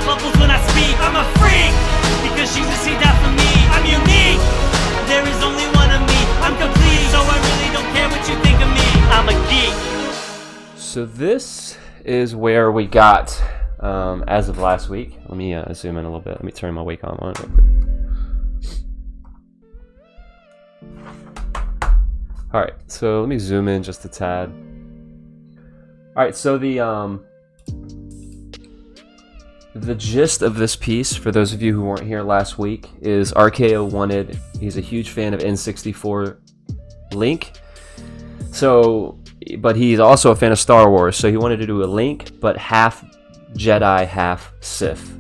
out bubbles when I speak. I'm a freak, because she's received out for me. I'm unique, there is only one of me. I'm complete, so I really don't care what you think of me. I'm a geek. So this is where we got as of last week. Let me zoom in a little bit. Let me turn my Wacom on real quick. Alright, so let me zoom in just a tad. Alright, so the gist of this piece, for those of you who weren't here last week, is RKO wanted, he's a huge fan of N64 Link, so, but he's also a fan of Star Wars, so he wanted to do a Link, but half Jedi, half Sith.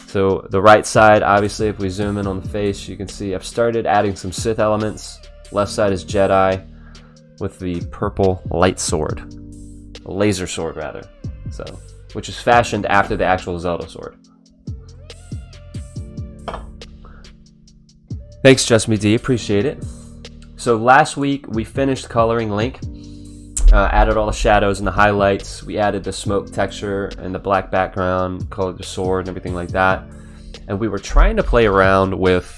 So the right side, obviously, if we zoom in on the face, you can see I've started adding some Sith elements. Left side is Jedi with the purple light sword, a laser sword rather, so, which is fashioned after the actual Zelda sword. Thanks, Just Me D, appreciate it. So last week we finished coloring Link, added all the shadows and the highlights. We added the smoke texture and the black background, colored the sword and everything like that. And we were trying to play around with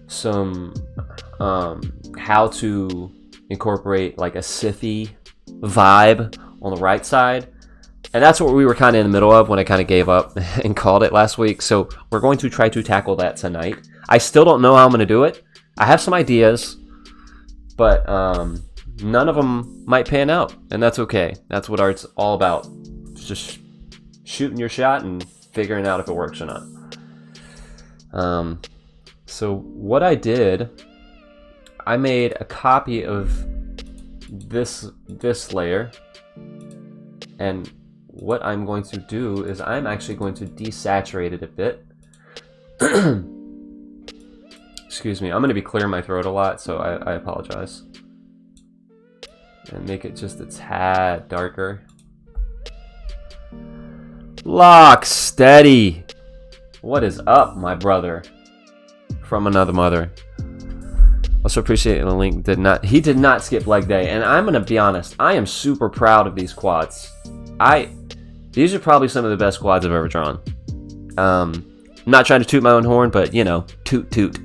some how to incorporate like a Sithy vibe on the right side, and that's what we were kind of in the middle of when I kind of gave up and called it last week. So we're going to try to tackle that tonight. I still don't know how I'm going to do it. I have some ideas, but none of them might pan out, and that's okay. That's what art's all about. It's just shooting your shot and figuring out if it works or not. So what I did, I made a copy of this layer, and what I'm going to do is I'm actually going to desaturate it a bit. Excuse me, I'm going to be clearing my throat a lot, so I apologize. And make it just a tad darker. Lock steady! What is up, my brother? From another mother. Also appreciate the Link he did not skip leg day, and I'm gonna be honest, I am super proud of these quads. These are probably some of the best quads I've ever drawn. I'm not trying to toot my own horn, but you know, toot toot.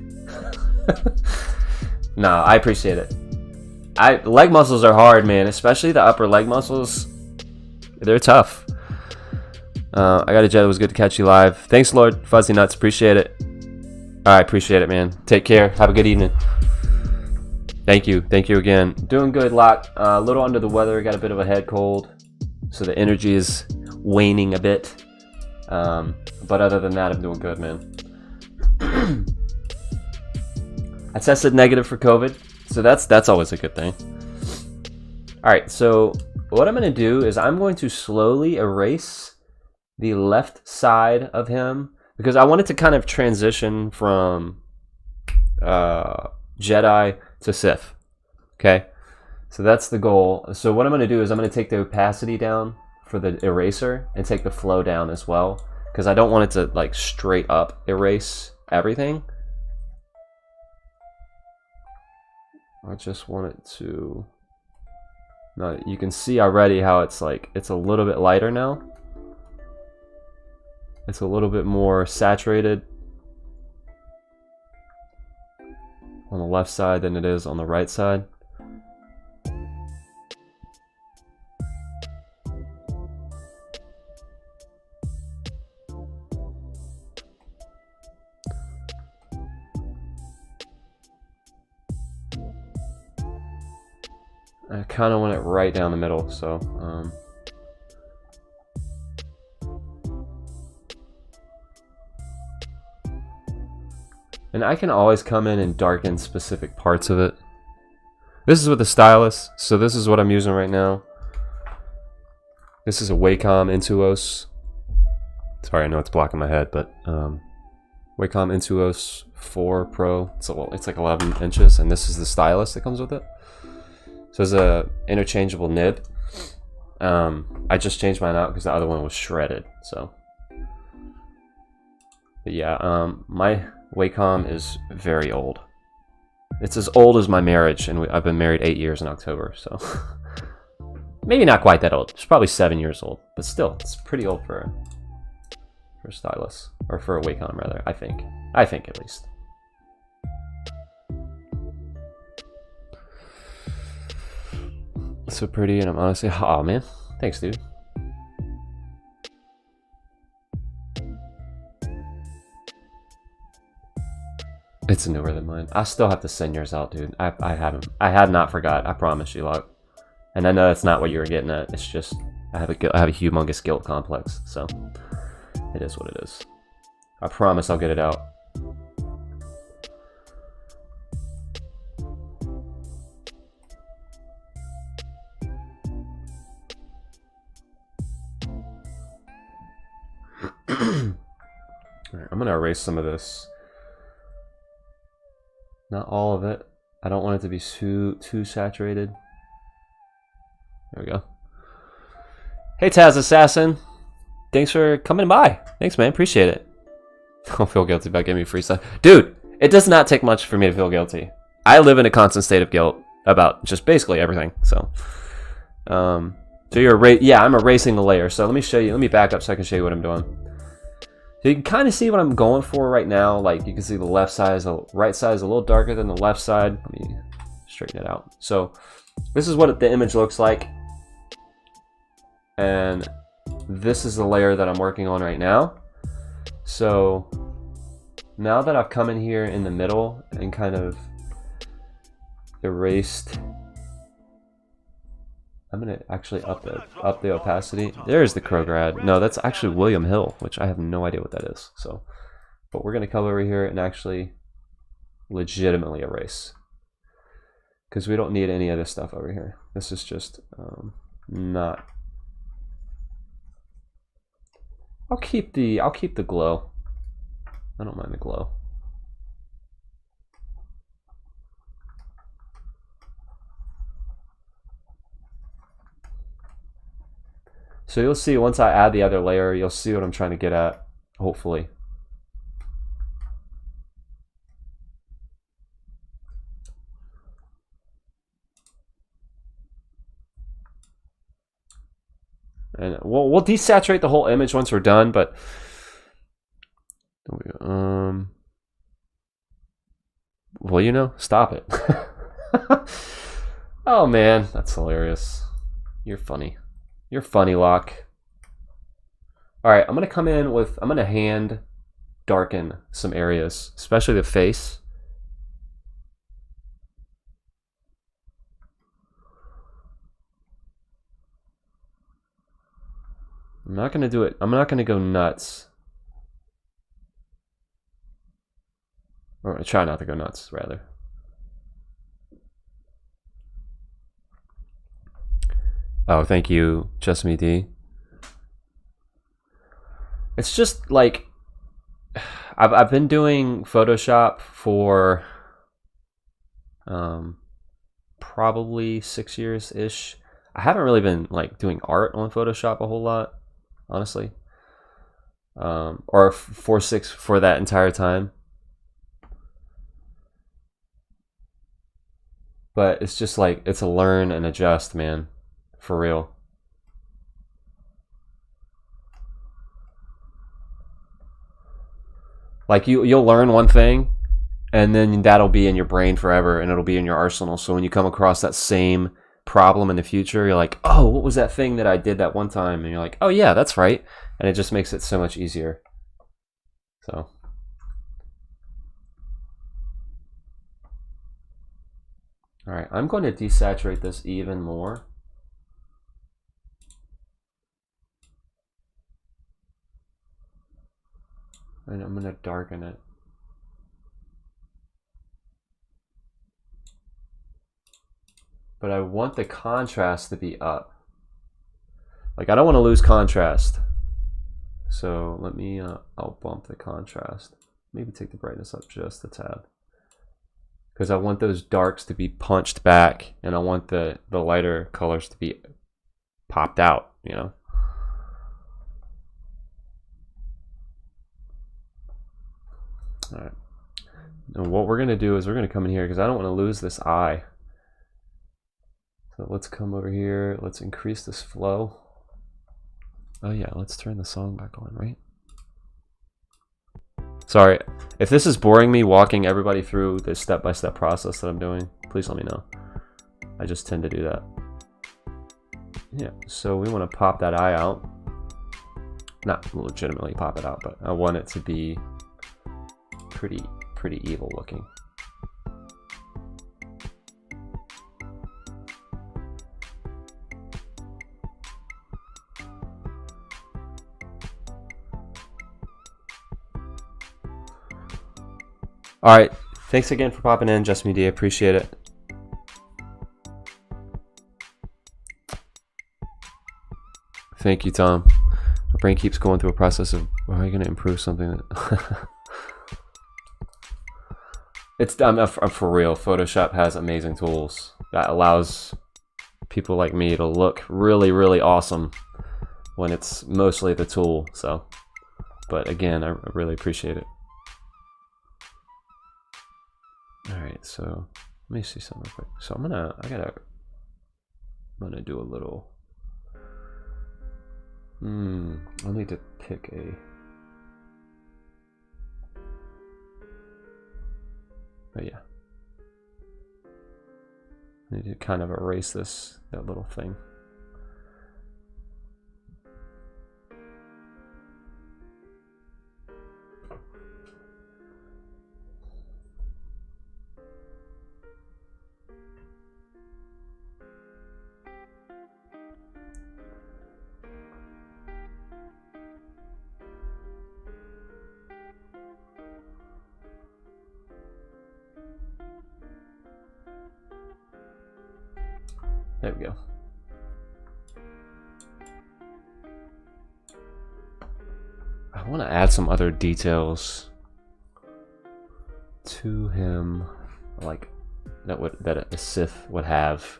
No, I appreciate it. Leg muscles are hard, man, especially the upper leg muscles. They're tough. I got a Jedi, it was good to catch you live. Thanks, Lord Fuzzy Nuts, appreciate it. I appreciate it, man. Take care. Have a good evening. Thank you. Thank you again. Doing good, Locke. A little under the weather. Got a bit of a head cold, so the energy is waning a bit. But other than that, I'm doing good, man. I tested negative for COVID, so that's always a good thing. All right. So what I'm going to do is I'm going to slowly erase the left side of him, because I wanted to kind of transition from Jedi to Sith. Okay, so that's the goal. So what I'm going to do is I'm going to take the opacity down for the eraser and take the flow down as well, because I don't want it to like straight up erase everything. I just want it to... No, you can see already how it's like, it's a little bit lighter now. It's a little bit more saturated on the left side than it is on the right side. I kind of want it right down the middle, so and I can always come in and darken specific parts of it. This is with the stylus, so this is what I'm using right now. This is a Wacom Intuos. Sorry, I know it's blocking my head, but Wacom Intuos 4 Pro. It's like 11 inches, and this is the stylus that comes with it. So it's a interchangeable nib. I just changed mine out because the other one was shredded. So, but yeah, my Wacom is very old. It's as old as my marriage, and I've been married 8 years in October. So, Maybe not quite that old. It's probably 7 years old, but still, it's pretty old for a stylus, or for a Wacom rather. I think at least. So pretty, and I'm honestly, oh man, thanks, dude. It's newer than mine. I still have to send yours out, dude. I have not forgot. I promise you, Locke. And I know that's not what you were getting at. It's just I have a humongous guilt complex, so it is what it is. I promise I'll get it out. Alright, I'm gonna erase some of this. Not all of it. I don't want it to be too saturated. There we go. Hey Taz Assassin, thanks for coming by. Thanks, man. Appreciate it. Don't feel guilty about giving me free stuff, dude. It does not take much for me to feel guilty. I live in a constant state of guilt about just basically everything. So, so yeah, I'm erasing the layer. So let me show you. Let me back up so I can show you what I'm doing. So you can kind of see what I'm going for right now. Like you can see the left side is right side is a little darker than the left side. Let me straighten it out. So this is what the image looks like. And this is the layer that I'm working on right now. So now that I've come in here in the middle and kind of erased, I'm gonna actually up the opacity. There's the Krograd. No, that's actually William Hill, which I have no idea what that is. So, but we're gonna come over here and actually legitimately erase, because we don't need any of this stuff over here. This is just not. I'll keep the glow. I don't mind the glow. So you'll see once I add the other layer, you'll see what I'm trying to get at, hopefully. And we'll desaturate the whole image once we're done, but well, you know, stop it. Oh man, that's hilarious. You're funny. You're funny, Locke. Alright, I'm gonna hand darken some areas, especially the face. I'm not gonna do it. I'm not gonna go nuts. Or I try not to go nuts, rather. Oh, thank you, Chesame D. It's just like I've been doing Photoshop for probably 6 years ish. I haven't really been like doing art on Photoshop a whole lot, honestly. Or for that entire time. But it's just like it's a learn and adjust, man. For real. Like you'll learn one thing and then that'll be in your brain forever and it'll be in your arsenal. So when you come across that same problem in the future, you're like, oh, what was that thing that I did that one time? And you're like, oh yeah, that's right. And it just makes it so much easier. So all right, I'm going to desaturate this even more. And I'm going to darken it. But I want the contrast to be up. Like I don't want to lose contrast. So let me, I'll bump the contrast. Maybe take the brightness up just a tad. Because I want those darks to be punched back and I want the lighter colors to be popped out, you know? All right. And what we're going to do is we're going to come in here because I don't want to lose this eye. So So let's come over here. Let's increase this flow. Oh yeah, let's turn the song back on, right? Sorry, if this is boring me walking everybody through this step-by-step process that I'm doing, please let me know. I just tend to do that. Yeah, so we want to pop that eye out. Not legitimately pop it out, but I want it to be pretty evil looking. All right, thanks again for popping in, Just Media. Appreciate it. Thank you, Tom. My brain keeps going through a process of, how are you going to improve something? That I'm for real. Photoshop has amazing tools that allows people like me to look really awesome when it's mostly the tool. So, but again, I really appreciate it. All right, so let me see something real quick. So I'm gonna do a little. I'll need to pick a. Oh yeah. I need to kind of erase that little thing. There we go. I want to add some other details to him, like that a Sith would have,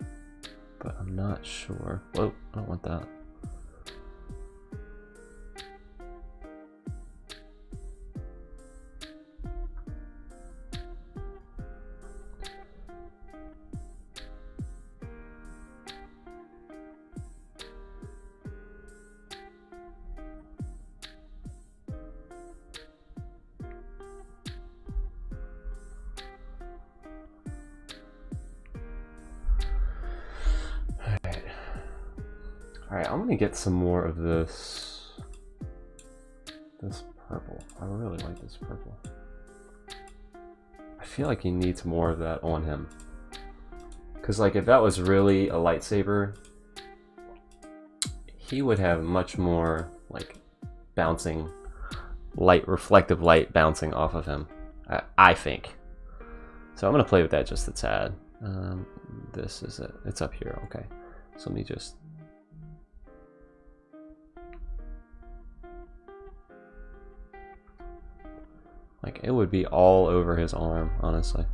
but I'm not sure. Whoa, I don't want that. Alright, I'm gonna get some more of this purple. I really like this purple. I feel like he needs more of that on him. Because like if that was really a lightsaber, he would have much more like bouncing light, reflective light bouncing off of him, I think. So I'm gonna play with that just a tad. This is it. It's up here, okay. So let me just like, it would be all over his arm, honestly.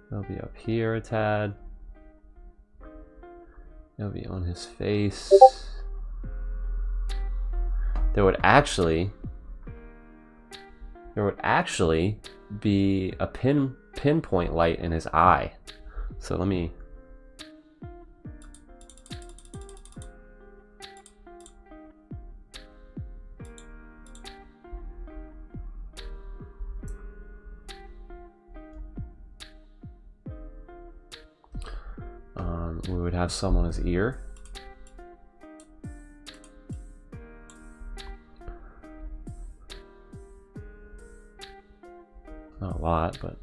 It'll be up here a tad. It'll be on his face. There would actually be a pinpoint light in his eye. So let me. We would have some on his ear. Not a lot, but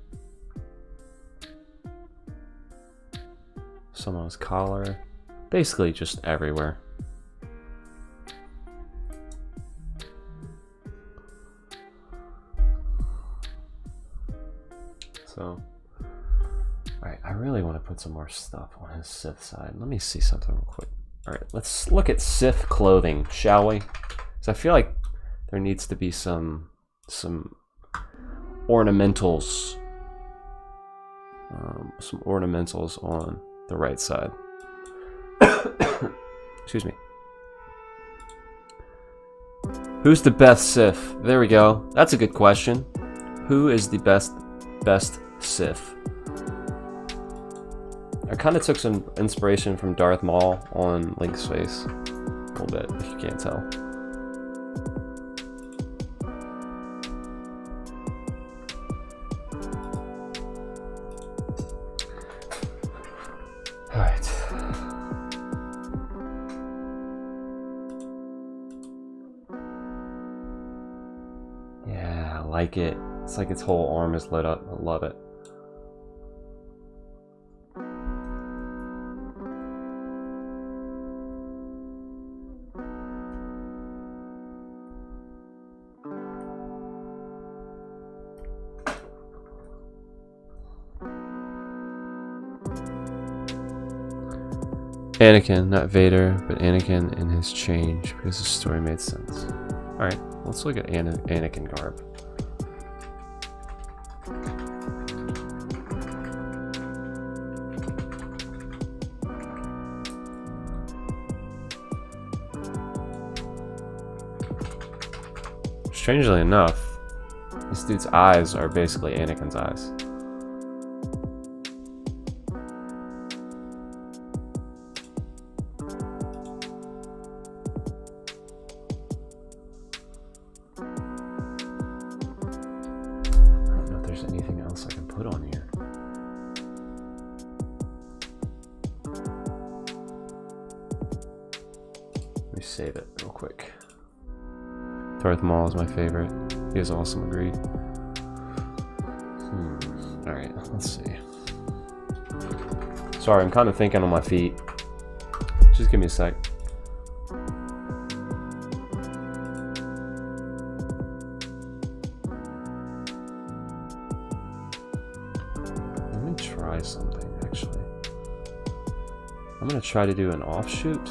some on his collar. Basically just everywhere. So alright, I really want to put some more stuff on his Sith side. Let me see something real quick. Alright, let's look at Sith clothing, shall we? Because I feel like there needs to be some ornamentals. Some ornamentals on the right side. Excuse me. Who's the best Sith? There we go. That's a good question. Who is the best Sith? I kind of took some inspiration from Darth Maul on Link's face. A little bit, if you can't tell. Alright. Yeah, I like it. It's like its whole arm is lit up. I love it. Anakin, not Vader, but Anakin and his change, because the story made sense. Alright, let's look at Anakin garb. Strangely enough, this dude's eyes are basically Anakin's eyes. Anything else I can put on here? Let me save it real quick. Darth Maul is my favorite. He is awesome, agreed. Alright, let's see. Sorry, I'm kind of thinking on my feet. Just give me a sec. Try something actually. I'm gonna try to do an offshoot.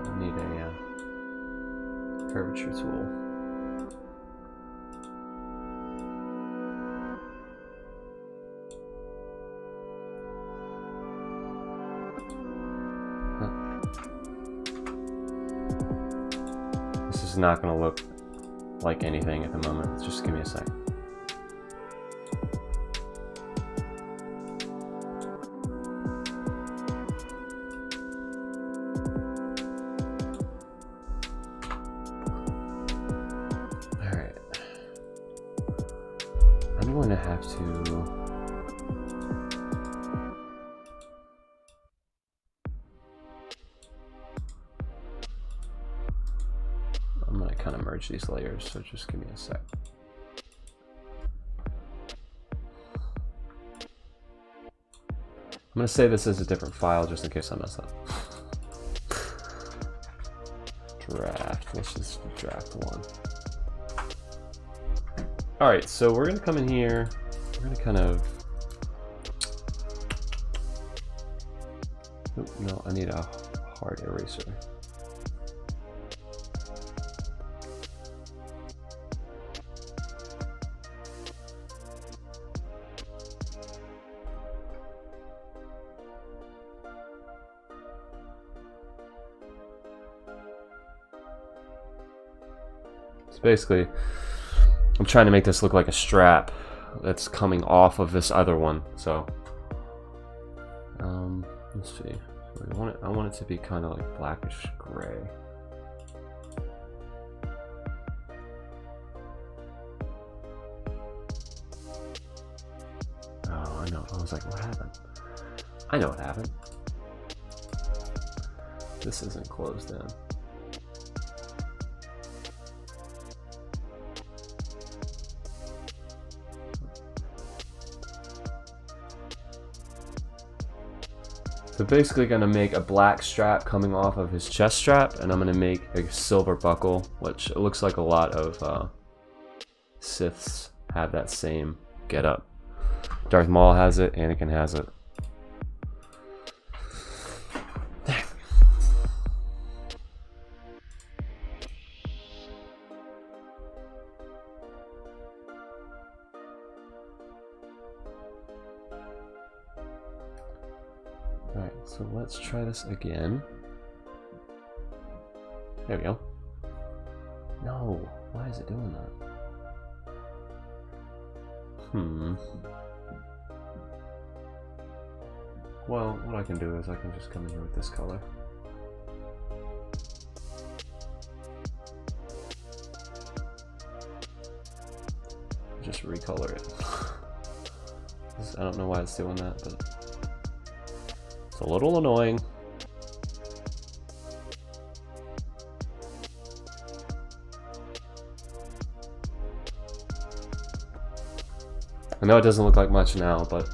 I need a curvature tool. This is not going to look like anything at the moment. Just give me a sec. Alright. I'm going to have to... I'm going to kind of merge these layers, so just give me a sec. I'm going to say this is a different file just in case I mess up. Draft. Let's just draft one. Alright, so we're going to come in here. We're going to kind of... Oh, no, I need a hard eraser. Basically, I'm trying to make this look like a strap that's coming off of this other one. So, let's see. I want it to be kind of like blackish gray. Oh, I know. I was like, what happened? I know what happened. This isn't closed in. So basically gonna make a black strap coming off of his chest strap, and I'm gonna make a silver buckle, which it looks like a lot of Siths have that same getup. Darth Maul has it, Anakin has it. Alright. So let's try this again. There we go. No, why is it doing that? Well, what I can do is I can just come in here with this color. Just recolor it. I don't know why it's doing that, but it's a little annoying. I know it doesn't look like much now, but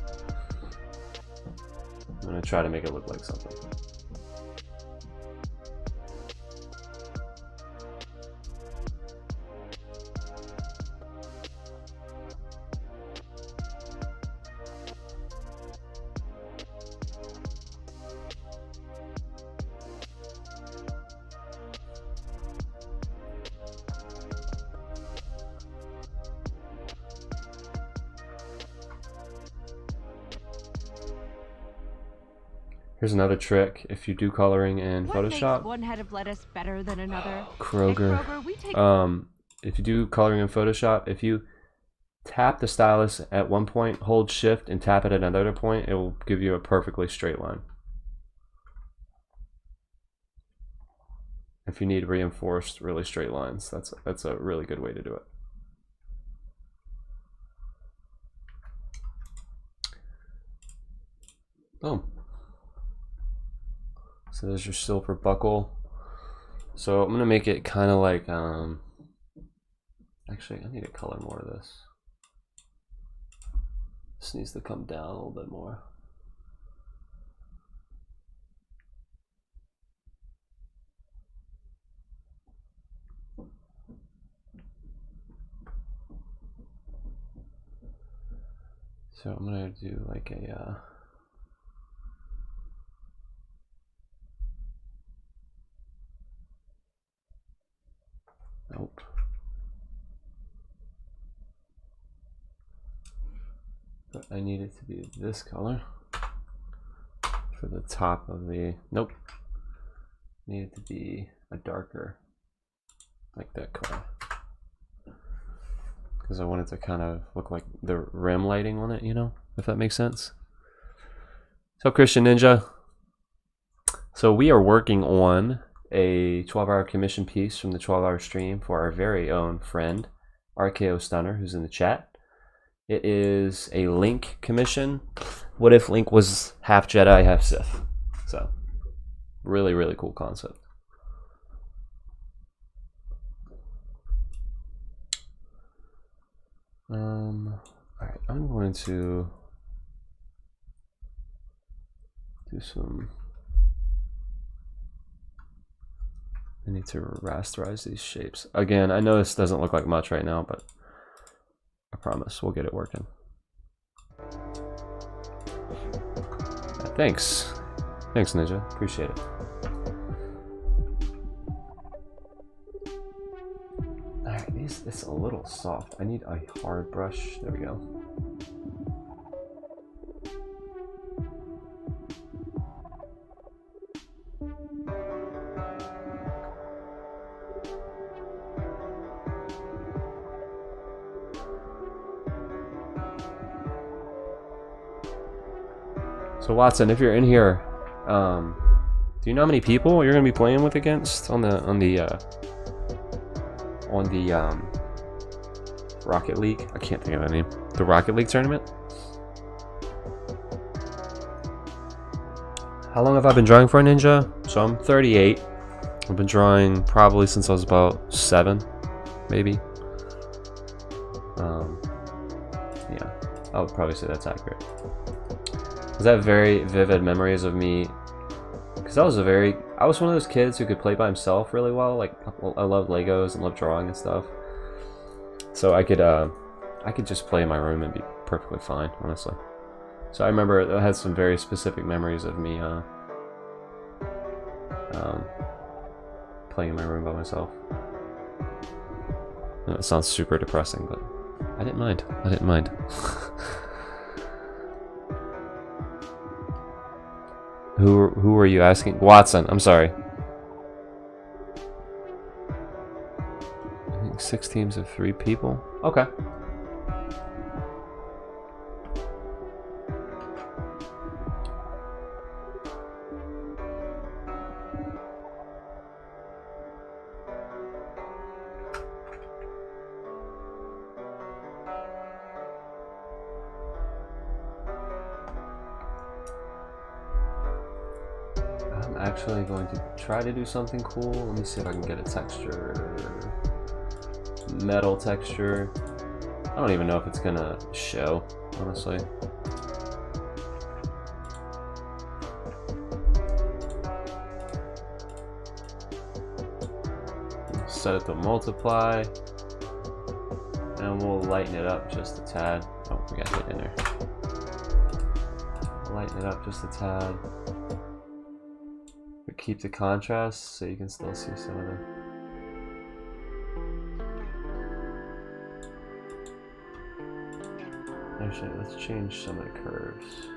I'm gonna try to make it look like something. Here's another trick. If you do coloring in Photoshop, one head of lettuce better than another? Kroger. If you do coloring in Photoshop, if you tap the stylus at one point, hold shift and tap it at another point, it will give you a perfectly straight line. If you need reinforced really straight lines, that's a really good way to do it. Boom. So there's your silver buckle. So I'm gonna make it kind of like, actually I need to color more of this. This needs to come down a little bit more. So I'm gonna do like a, nope. But I need it to be this color for the top of the, nope. Need it to be a darker, like that color. Because I want it to kind of look like the rim lighting on it, you know, if that makes sense. So Christian Ninja. So we are working on a 12-hour commission piece from the 12-hour stream for our very own friend, RKO Stunner, who's in the chat. It is a Link commission. What if Link was half Jedi, half Sith? So, really, really cool concept. Alright, I'm going to do some, I need to rasterize these shapes. Again, I know this doesn't look like much right now, but I promise we'll get it working. Thanks. Thanks, Ninja. Appreciate it. Alright, it's a little soft. I need a hard brush. There we go. So Watson, if you're in here, do you know how many people you're gonna be playing with against on the Rocket League? I can't think of the name. The Rocket League tournament. How long have I been drawing for a Ninja? So I'm 38. I've been drawing probably since I was about 7, maybe. Yeah, I would probably say that's accurate. I have very vivid memories of me, because I was one of those kids who could play by himself really well. Like, I loved Legos and loved drawing and stuff. So I could just play in my room and be perfectly fine, honestly. So I remember I had some very specific memories of me playing in my room by myself. And it sounds super depressing, but I didn't mind. I didn't mind. Who are you asking? Watson. I'm sorry. I think 6 teams of 3 people. Okay. I'm actually going to try to do something cool. Let me see if I can get a texture. Metal texture. I don't even know if it's gonna show, honestly. Set it to multiply. And we'll lighten it up just a tad. Oh, we got hit in there. Lighten it up just a tad. But keep the contrast so you can still see some of them. Actually, let's change some of the curves.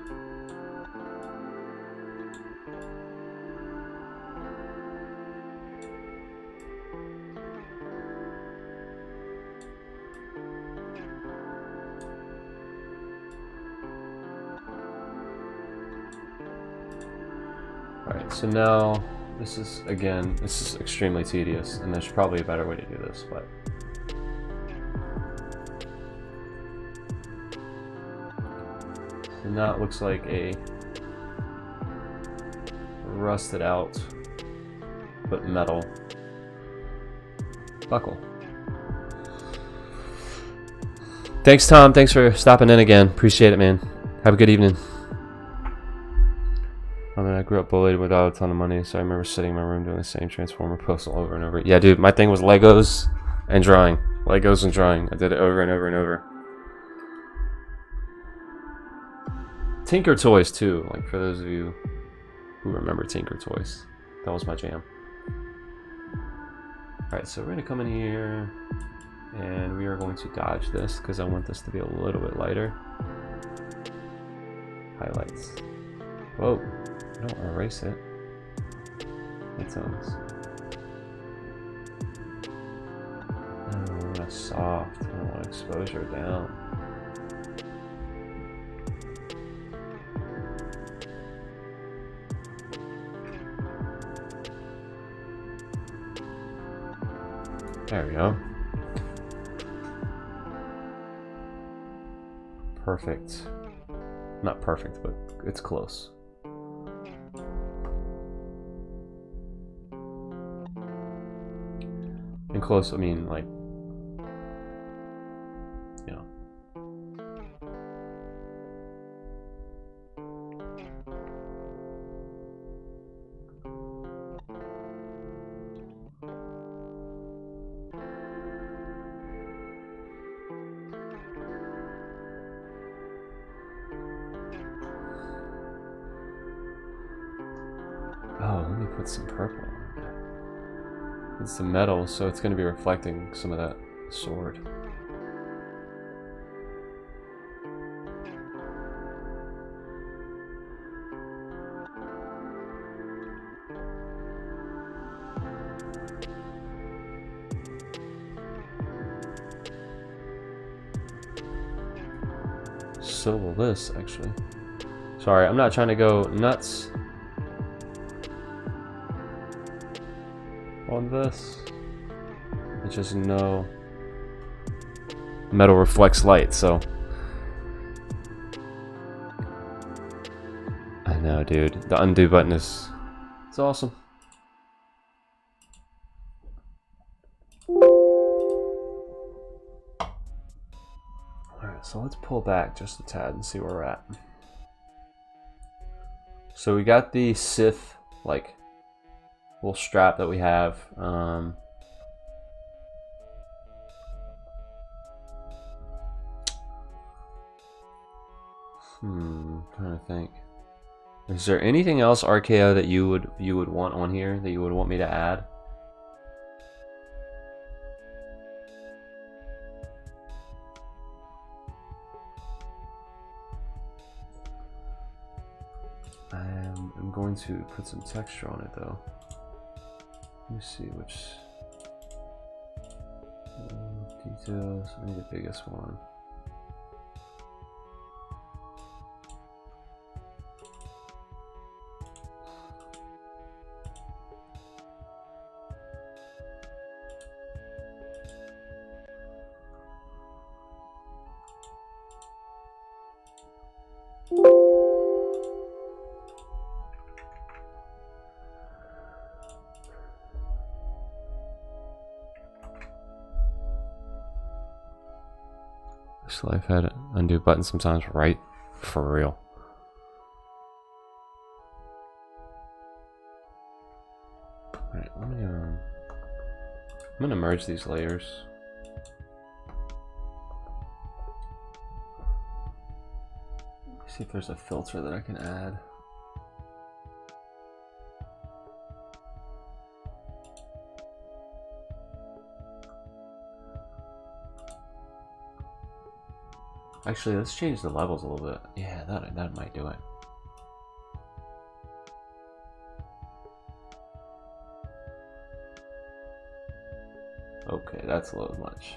Alright, so now this is extremely tedious, and there's probably a better way to do this, but so now it looks like a rusted out but metal buckle. Thanks, Tom. Thanks for stopping in again. Appreciate it, man. Have a good evening. I mean, I grew up bullied without a ton of money, so I remember sitting in my room doing the same Transformer puzzle over and over. Yeah, dude, my thing was Legos and drawing. Legos and drawing. I did it over and over and over. Tinker Toys, too. Like, for those of you who remember Tinker Toys. That was my jam. Alright, so we're going to come in here, and we are going to dodge this, because I want this to be a little bit lighter. Highlights. Whoa. Don't erase it. That sounds... I want it soft. I don't want exposure down. There we go. Perfect. Not perfect, but it's close. And close, I mean, like, you know. Oh, let me put some purple on there. It's the metal, so it's going to be reflecting some of that sword. So will this, actually. Sorry, I'm not trying to go nuts on this. I just know metal reflects light, so I know, dude. The undo button is it's awesome. Alright, so let's pull back just a tad and see where we're at. So we got the Sith like little strap that we have. Trying to think. Is there anything else RKO that you would want on here that you would want me to add? I'm going to put some texture on it though. Let me see which details. I need the biggest one. This life had an undo button sometimes, right? For real. Alright, I'm gonna merge these layers. See if there's a filter that I can add. Actually, let's change the levels a little bit. Yeah, that might do it. Okay, that's a little much.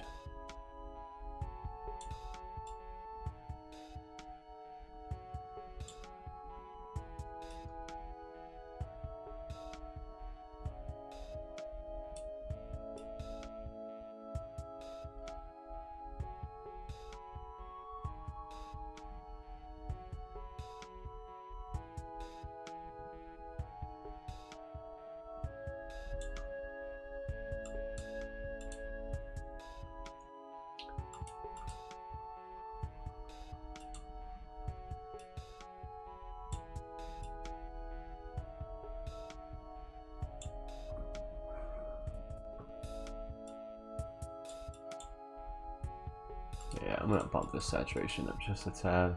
Yeah, I'm gonna bump this saturation up just a tad.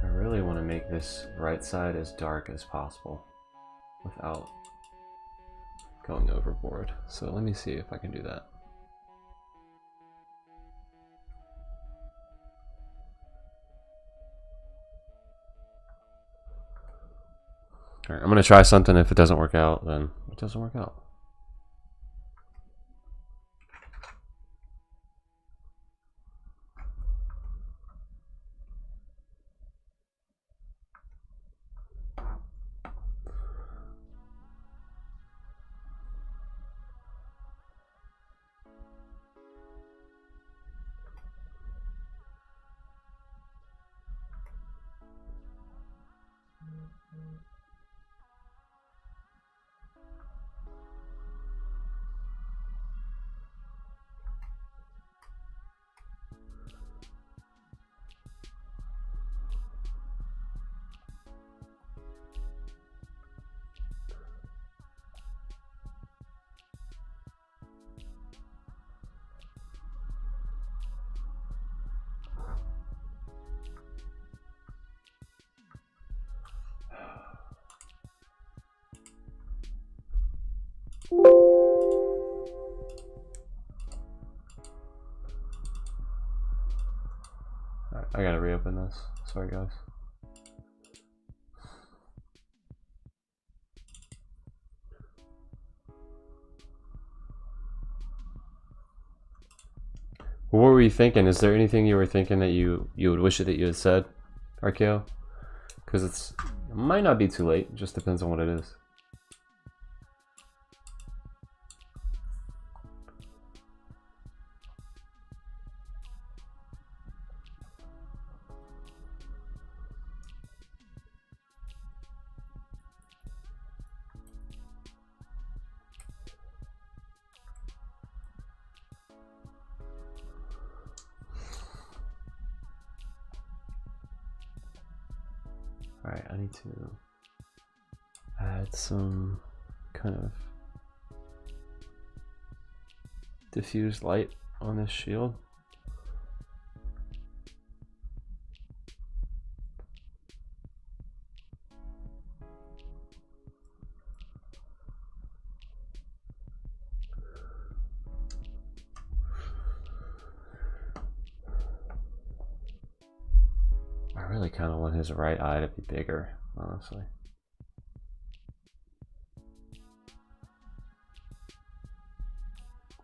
I really want to make this right side as dark as possible without going overboard. So let me see if I can do that. Alright, I'm gonna try something. If it doesn't work out, then it doesn't work out. Alright, I gotta reopen this. Sorry guys. What were you thinking? Is there anything you were thinking that you would wish that you had said, RKO? Because it might not be too late. It just depends on what it is. Alright, I need to add some kind of diffused light on this shield. really kind of want his right eye to be bigger, honestly.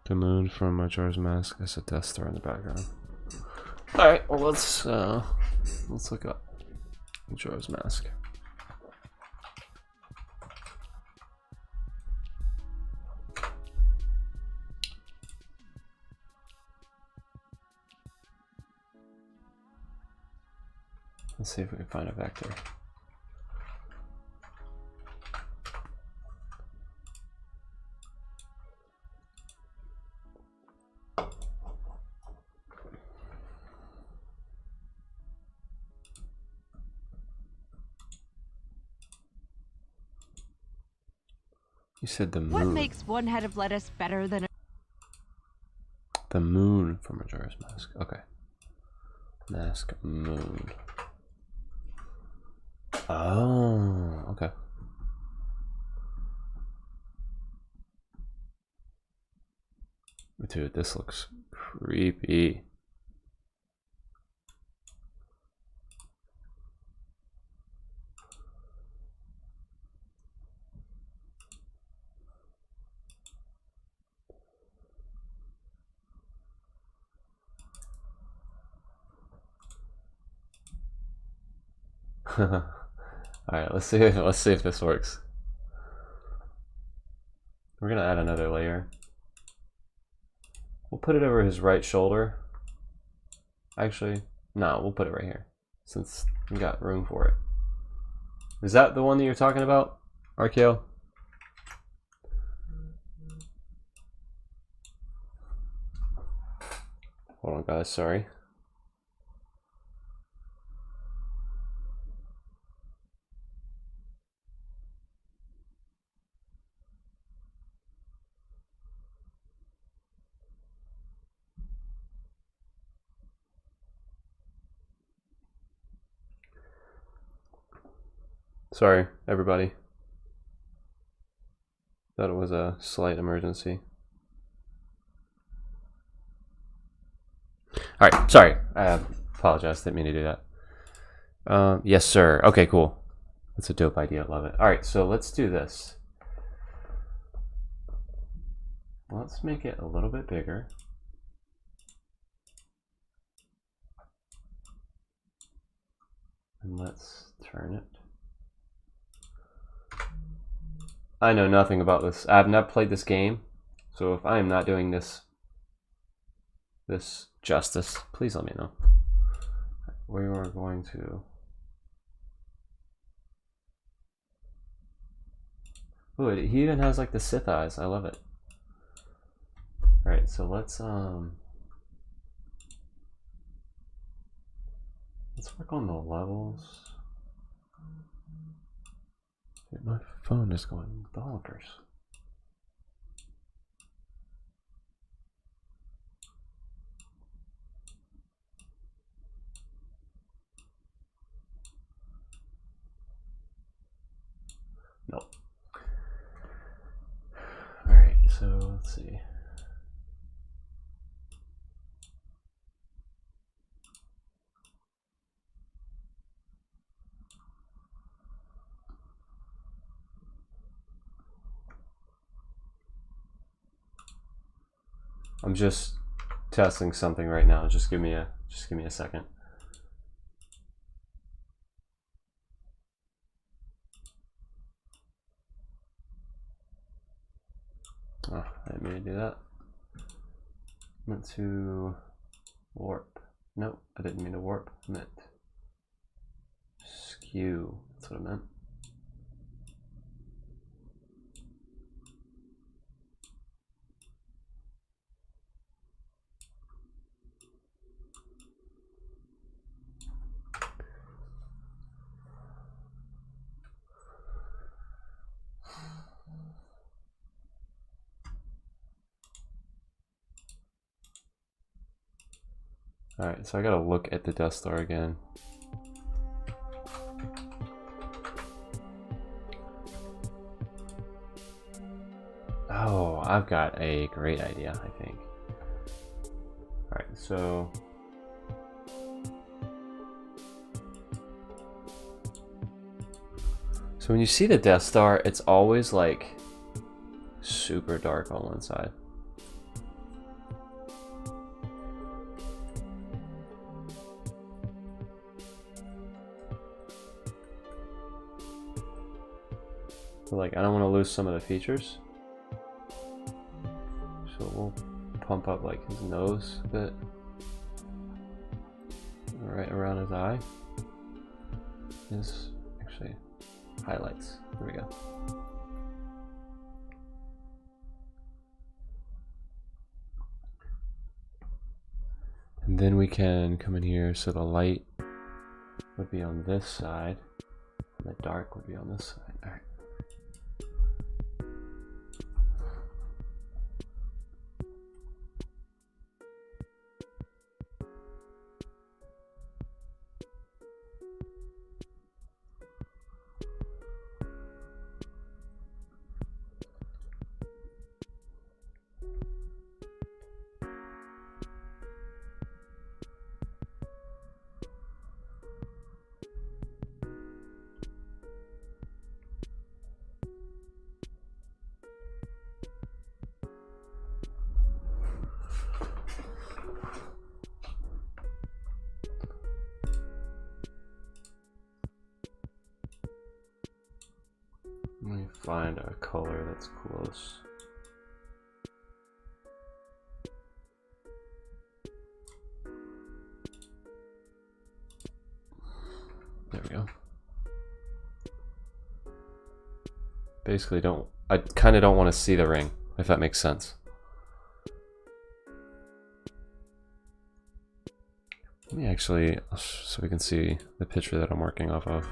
The moon from Majora's Mask. There's a Death Star in the background. All right, well let's look up Majora's Mask. Let's see if we can find a vector. You said the moon. What makes one head of lettuce better than a... The moon from Majora's Mask. Okay. Mask moon. Oh, okay. Dude, this looks creepy. All right, let's see if this works. We're gonna add another layer. We'll put it over his right shoulder. Actually, no, we'll put it right here since we got room for it. Is that the one that you're talking about, RKO? Hold on, guys. Sorry. Sorry, everybody. Thought it was a slight emergency. Alright, sorry. I apologize, didn't mean to do that. Yes, sir. Okay, cool. That's a dope idea, love it. Alright, so let's do this. Let's make it a little bit bigger. And let's turn it. I know nothing about this. I have not played this game, so if I am not doing this justice, please let me know. We are going to. Ooh, he even has like the Sith eyes. I love it. All right, so let's work on the levels. Dude, my phone is going bonkers. Nope. All right, so let's see. I'm just testing something right now. Just give me a second. Oh, I didn't mean to do that. I meant to warp. Nope, I didn't mean to warp. I meant skew. That's what I meant. Alright, so I gotta look at the Death Star again. Oh, I've got a great idea, I think. Alright, so So when you see the Death Star, it's always like super dark on one side. So like, I don't want to lose some of the features. So we'll pump up like his nose a bit. Right around his eye. His actually highlights. There we go. And then we can come in here so the light would be on this side and the dark would be on this side. All right. Let me find a color that's close. There we go. Basically I kind of don't want to see the ring, if that makes sense. Let me actually, so we can see the picture that I'm working off of.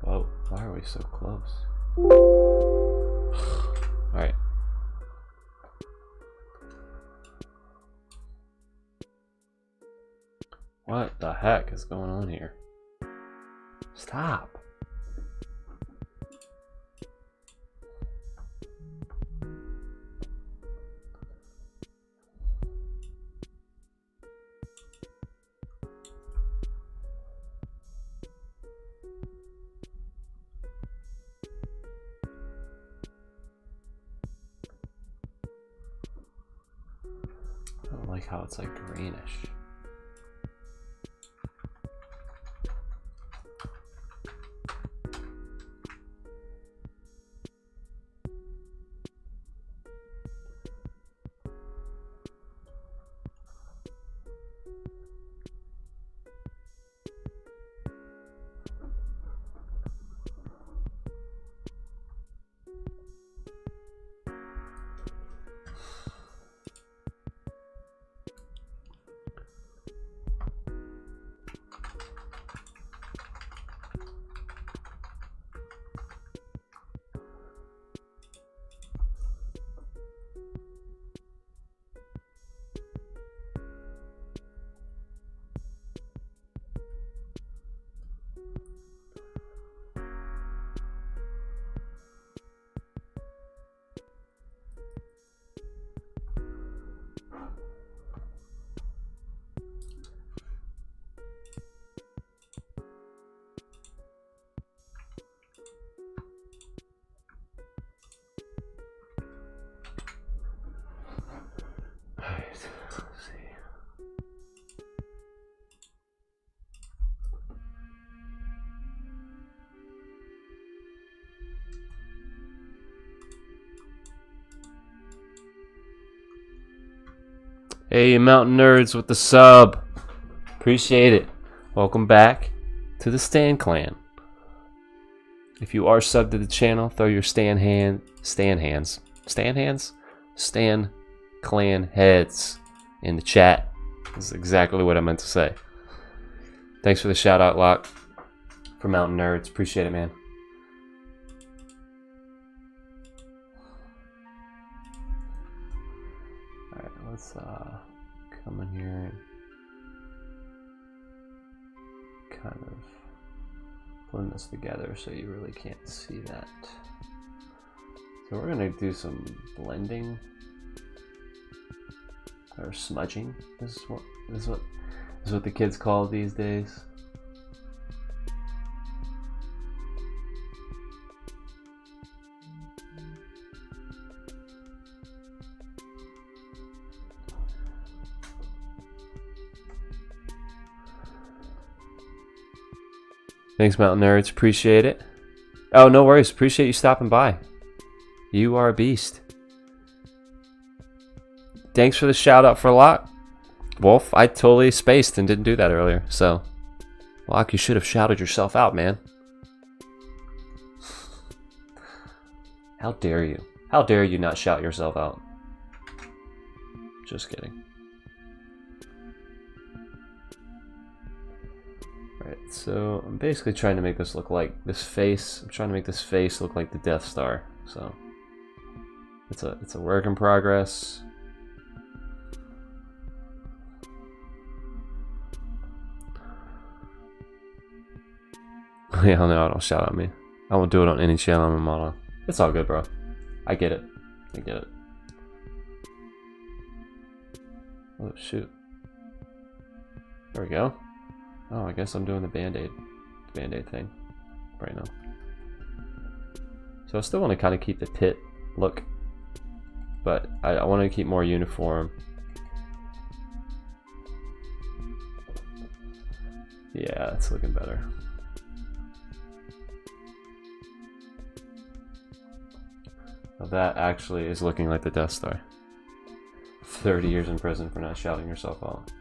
Oh, why are we so close? Alright. What the heck is going on here? Stop. I don't like how it's like greenish. Hey, Mountain Nerds with the sub. Appreciate it. Welcome back to the Stan Clan. If you are subbed to the channel, throw your Stan Clan heads in the chat. This is exactly what I meant to say. Thanks for the shout out, Locke, for Mountain Nerds. Appreciate it, man. Alright, let's come in here and kind of blend this together so you really can't see that. So we're gonna do some blending or smudging. This is what the kids call it these days. Thanks, Mountain Nerds. Appreciate it. Oh, no worries. Appreciate you stopping by. You are a beast. Thanks for the shout out for Locke. Wolf, I totally spaced and didn't do that earlier. So, Locke, you should have shouted yourself out, man. How dare you? How dare you not shout yourself out? Just kidding. Alright, so I'm basically trying to make this look like this face. I'm trying to make this face look like the Death Star. So it's a work in progress. Yeah, no, don't shout at me. I won't do it on any channel I'm on. It's all good, bro. I get it. I get it. Oh shoot. There we go. Oh, I guess I'm doing the band-aid thing right now. So I still want to kind of keep the pit look, but I want to keep more uniform. Yeah, it's looking better. Now that actually is looking like the Death Star. 30 years in prison for not shouting yourself out.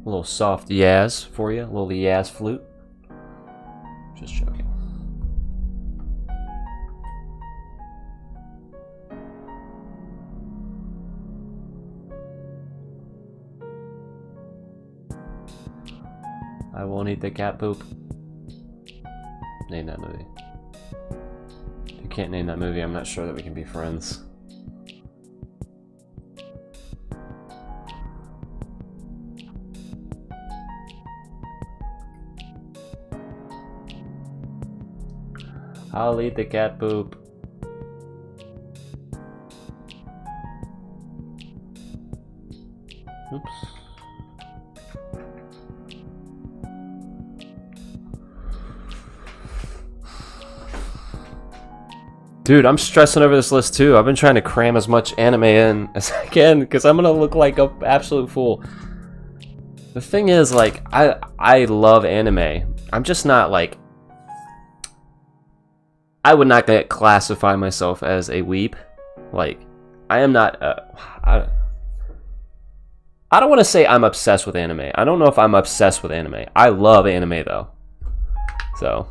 A little soft yaz for you, a little yaz flute. Just joking. I won't eat the cat poop. Name that movie. If you can't name that movie, I'm not sure that we can be friends. I'll eat the cat poop. Oops. Dude, I'm stressing over this list too. I've been trying to cram as much anime in as I can because I'm gonna look like an absolute fool. The thing is, like, I love anime. I'm just not like, I would not classify myself as a weeb. Like, I am not. I don't want to say I'm obsessed with anime. I don't know if I'm obsessed with anime. I love anime though. So,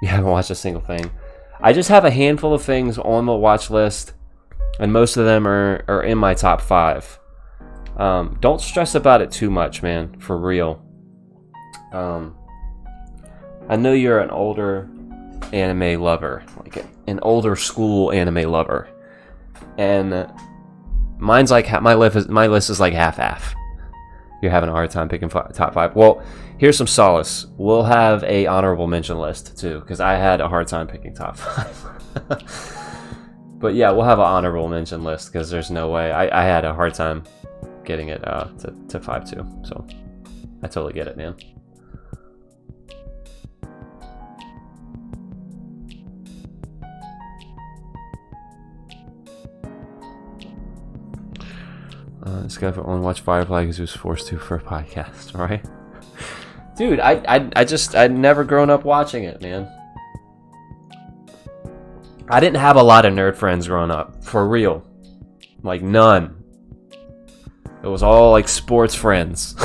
you haven't watched a single thing. I just have a handful of things on the watch list, and most of them are in my top 5. Don't stress about it too much, man. For real. I know you're an older anime lover, like an older school anime lover, and mine's like my list is like half. You're having a hard time picking top 5. Well, here's some solace. We'll have a honorable mention list too, because I had a hard time picking top 5. But yeah, we'll have an honorable mention list because there's no way I had a hard time getting it to 5 too. So I totally get it, man. This guy only watched Firefly because he was forced to for a podcast, right? Dude, I'd never grown up watching it, man. I didn't have a lot of nerd friends growing up, for real. Like, none. It was all like sports friends.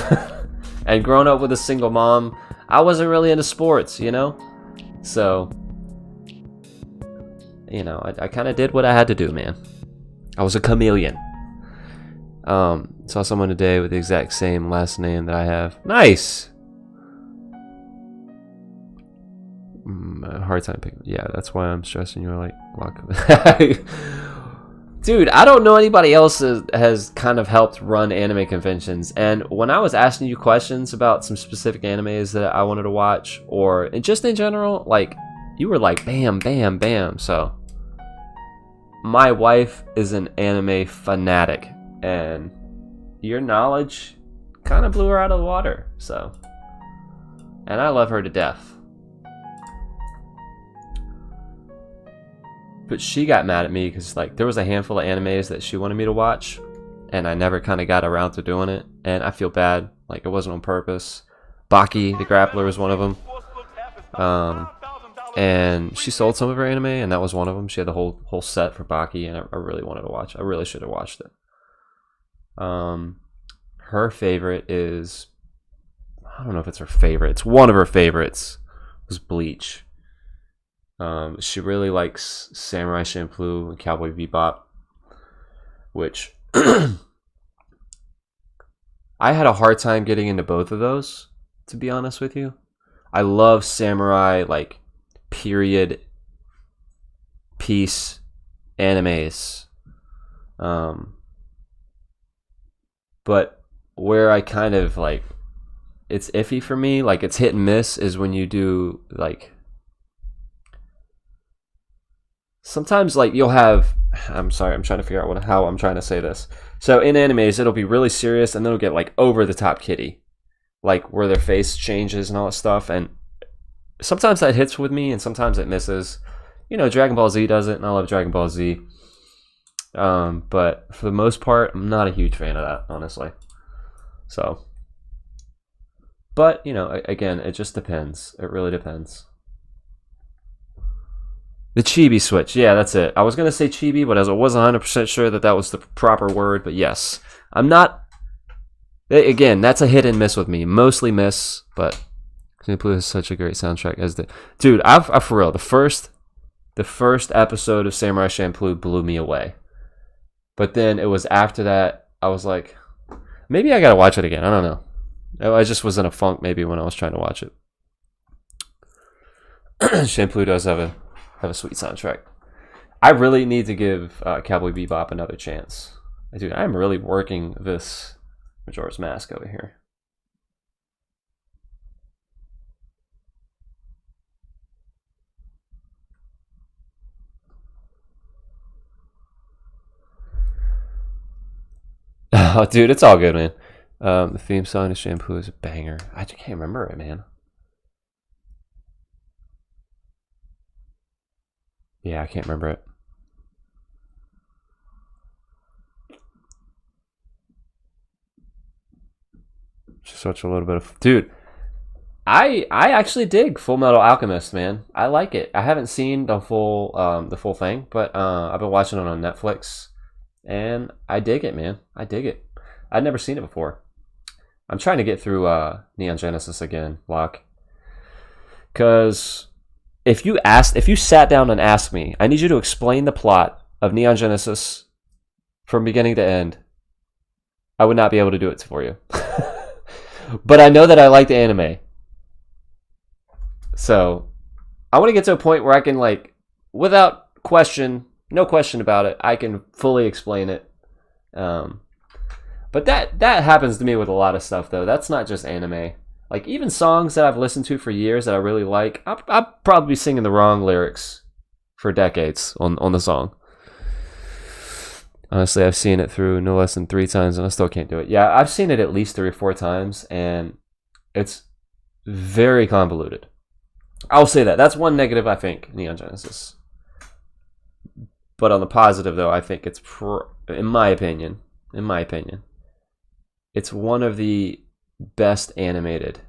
And growing up with a single mom, I wasn't really into sports, you know? So, you know, I kind of did what I had to do, man. I was a chameleon. Saw someone today with the exact same last name that I have. Nice! Hard time picking. Yeah, that's why I'm stressing. You're like, dude, I don't know anybody else has kind of helped run anime conventions. And when I was asking you questions about some specific animes that I wanted to watch, or just in general, like, you were like, bam, bam, bam. So, my wife is an anime fanatic, and your knowledge kind of blew her out of the water. So, and I love her to death. But she got mad at me because, like, there was a handful of animes that she wanted me to watch, and I never kind of got around to doing it, and I feel bad. Like, it wasn't on purpose. Baki, the Grappler, was one of them. And she sold some of her anime, and that was one of them. She had the whole set for Baki, and I really wanted to watch. I really should have watched it. Her favorite is, I don't know if it's her favorite. It's one of her favorites. Was Bleach. She really likes Samurai Champloo and Cowboy Bebop, which I had a hard time getting into both of those, to be honest with you. I love samurai, like, period piece animes. But where I kind of, like, it's iffy for me, like, it's hit and miss, is when you do, like, sometimes, like, you'll have, I'm sorry, I'm trying to figure out how I'm trying to say this. So in animes, it'll be really serious, and then it'll get, like, over the top kiddie, like, where their face changes and all that stuff. And sometimes that hits with me, and sometimes it misses. You know, Dragon Ball Z does it, and I love Dragon Ball Z. But for the most part, I'm not a huge fan of that, honestly. So, but, you know, again, it just depends. It really depends. The chibi switch, yeah, that's it. I was going to say chibi, but I wasn't 100% sure that was the proper word, but yes. I'm not, again, that's a hit and miss with me. Mostly miss, but Champloo has such a great soundtrack as the, dude, I for real, the first episode of Samurai Champloo blew me away. But then it was after that, I was like, maybe I got to watch it again. I don't know. I just was in a funk maybe when I was trying to watch it. Champloo does have a sweet soundtrack. I really need to give Cowboy Bebop another chance. Dude, I'm really working this Majora's Mask over here. Oh, dude, it's all good, man. The theme song to Shampoo is a banger. I just can't remember it, man. Yeah, I can't remember it. Just watch a little bit of, dude. I actually dig Full Metal Alchemist, man. I like it. I haven't seen the full thing, but I've been watching it on Netflix, and I dig it, man. I dig it. I'd never seen it before. I'm trying to get through Neon Genesis again, Locke, because if you sat down and asked me, I need you to explain the plot of Neon Genesis from beginning to end, I would not be able to do it for you. But I know that I like the anime. So I want to get to a point where I can, like, without question, no question about it, I can fully explain it. But that happens to me with a lot of stuff, though. That's not just anime. Like, even songs that I've listened to for years that I really like, I'll probably be singing the wrong lyrics for decades on the song. Honestly, I've seen it through no less than 3 times, and I still can't do it. Yeah, I've seen it at least 3 or 4 times, and it's very convoluted. I'll say that. That's one negative, I think, Neon Genesis. But on the positive, though, I think it's, in my opinion, it's one of the best animated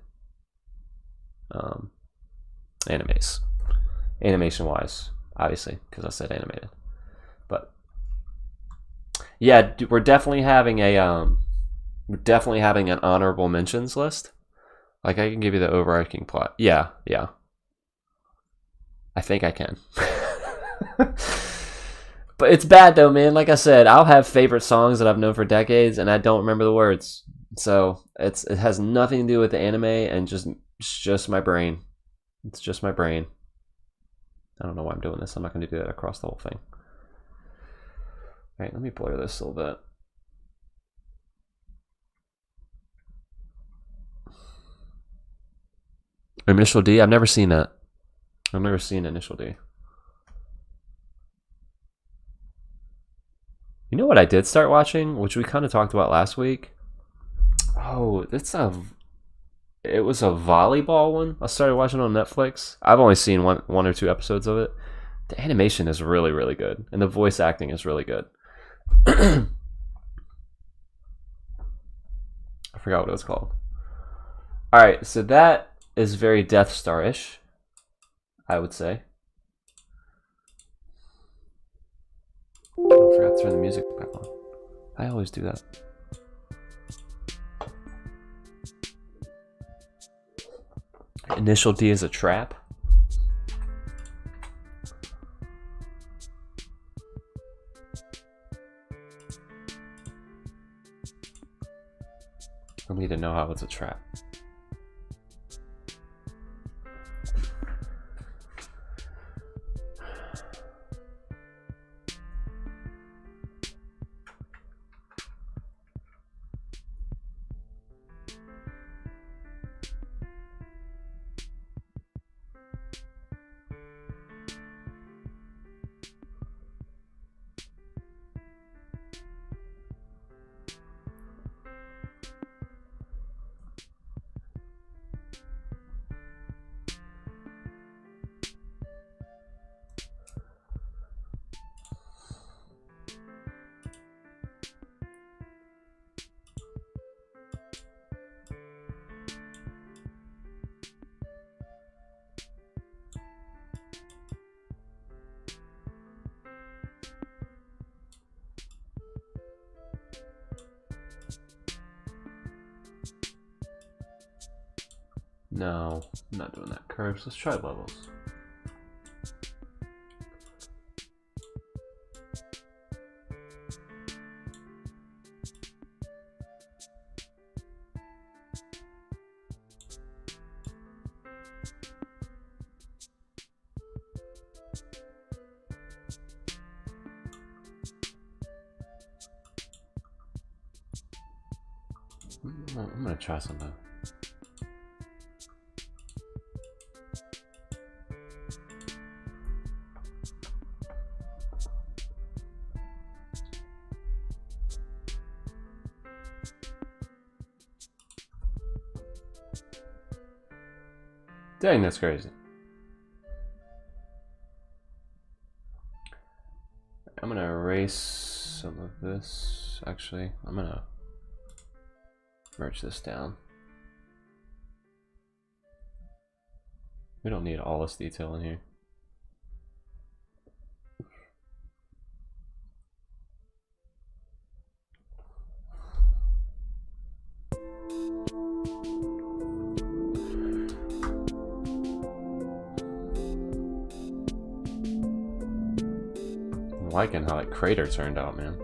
animes. Animation-wise, obviously, because I said animated. But yeah, we're definitely having a definitely having an honorable mentions list. Like, I can give you the overarching plot. Yeah. I think I can. But it's bad though, man. Like I said, I'll have favorite songs that I've known for decades and I don't remember the words. So it has nothing to do with the anime and it's just my brain. It's just my brain. I don't know why I'm doing this. I'm not going to do that across the whole thing. All right, let me blur this a little bit. Initial D? I've never seen that. I've never seen Initial D. You know what I did start watching, which we kind of talked about last week? Oh, it was a volleyball one. I started watching on Netflix. I've only seen one or two episodes of it. The animation is really, really good, and the voice acting is really good. I forgot what it was called. All right, so that is very Death Star-ish, I would say. Oh, I forgot to turn the music back on. I always do that. Initial D is a trap. I need to know how it's a trap. No, I'm not doing that. Curves. Let's try levels. I'm gonna try something. Dang, that's crazy. I'm gonna erase some of this. Actually, I'm gonna merge this down. We don't need all this detail in here. I'm liking how that crater turned out, man.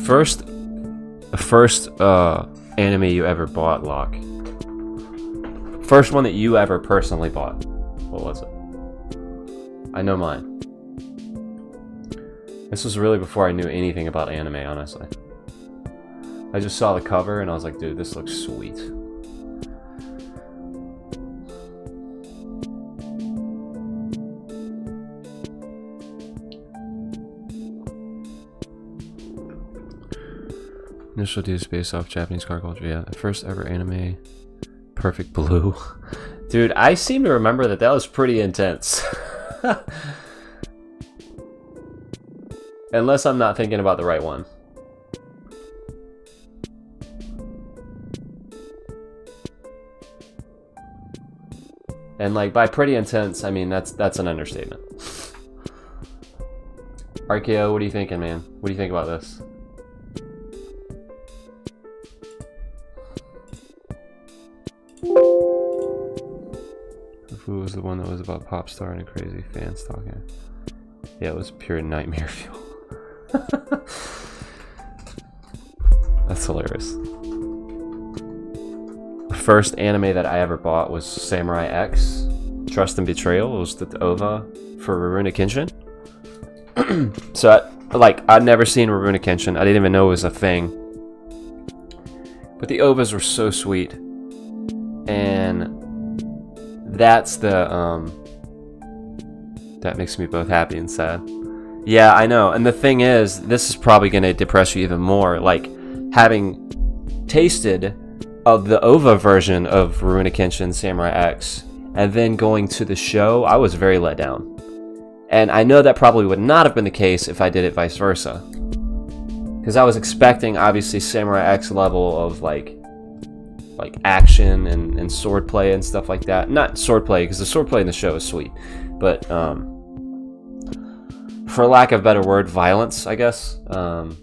First anime you ever bought, Locke. First one that you ever personally bought. What was it? I know mine. This was really before I knew anything about anime, honestly. I just saw the cover and I was like, dude, this looks sweet. Initial D is based off Japanese car culture. Yeah, the first ever anime, Perfect Blue. Dude, I seem to remember that was pretty intense. Unless I'm not thinking about the right one. And like by pretty intense, I mean that's an understatement. RKO, what are you thinking, man? What do you think about this? Who was the one that was about Popstar and a crazy fan stalking? Yeah, it was pure nightmare fuel. That's hilarious. The first anime that I ever bought was Samurai X, Trust and Betrayal. It was the OVA for Rurouni Kenshin. So, I'd never seen Rurouni Kenshin. I didn't even know it was a thing. But the OVAs were so sweet. And that's the, that makes me both happy and sad. Yeah, I know. And the thing is, this is probably going to depress you even more. Like, having tasted of the OVA version of Rurouni Kenshin Samurai X, and then going to the show, I was very let down. And I know that probably would not have been the case if I did it vice versa. Because I was expecting, obviously, Samurai X level of, like action and swordplay and stuff like that. Not swordplay, because the swordplay in the show is sweet. But, for lack of a better word, violence, I guess. And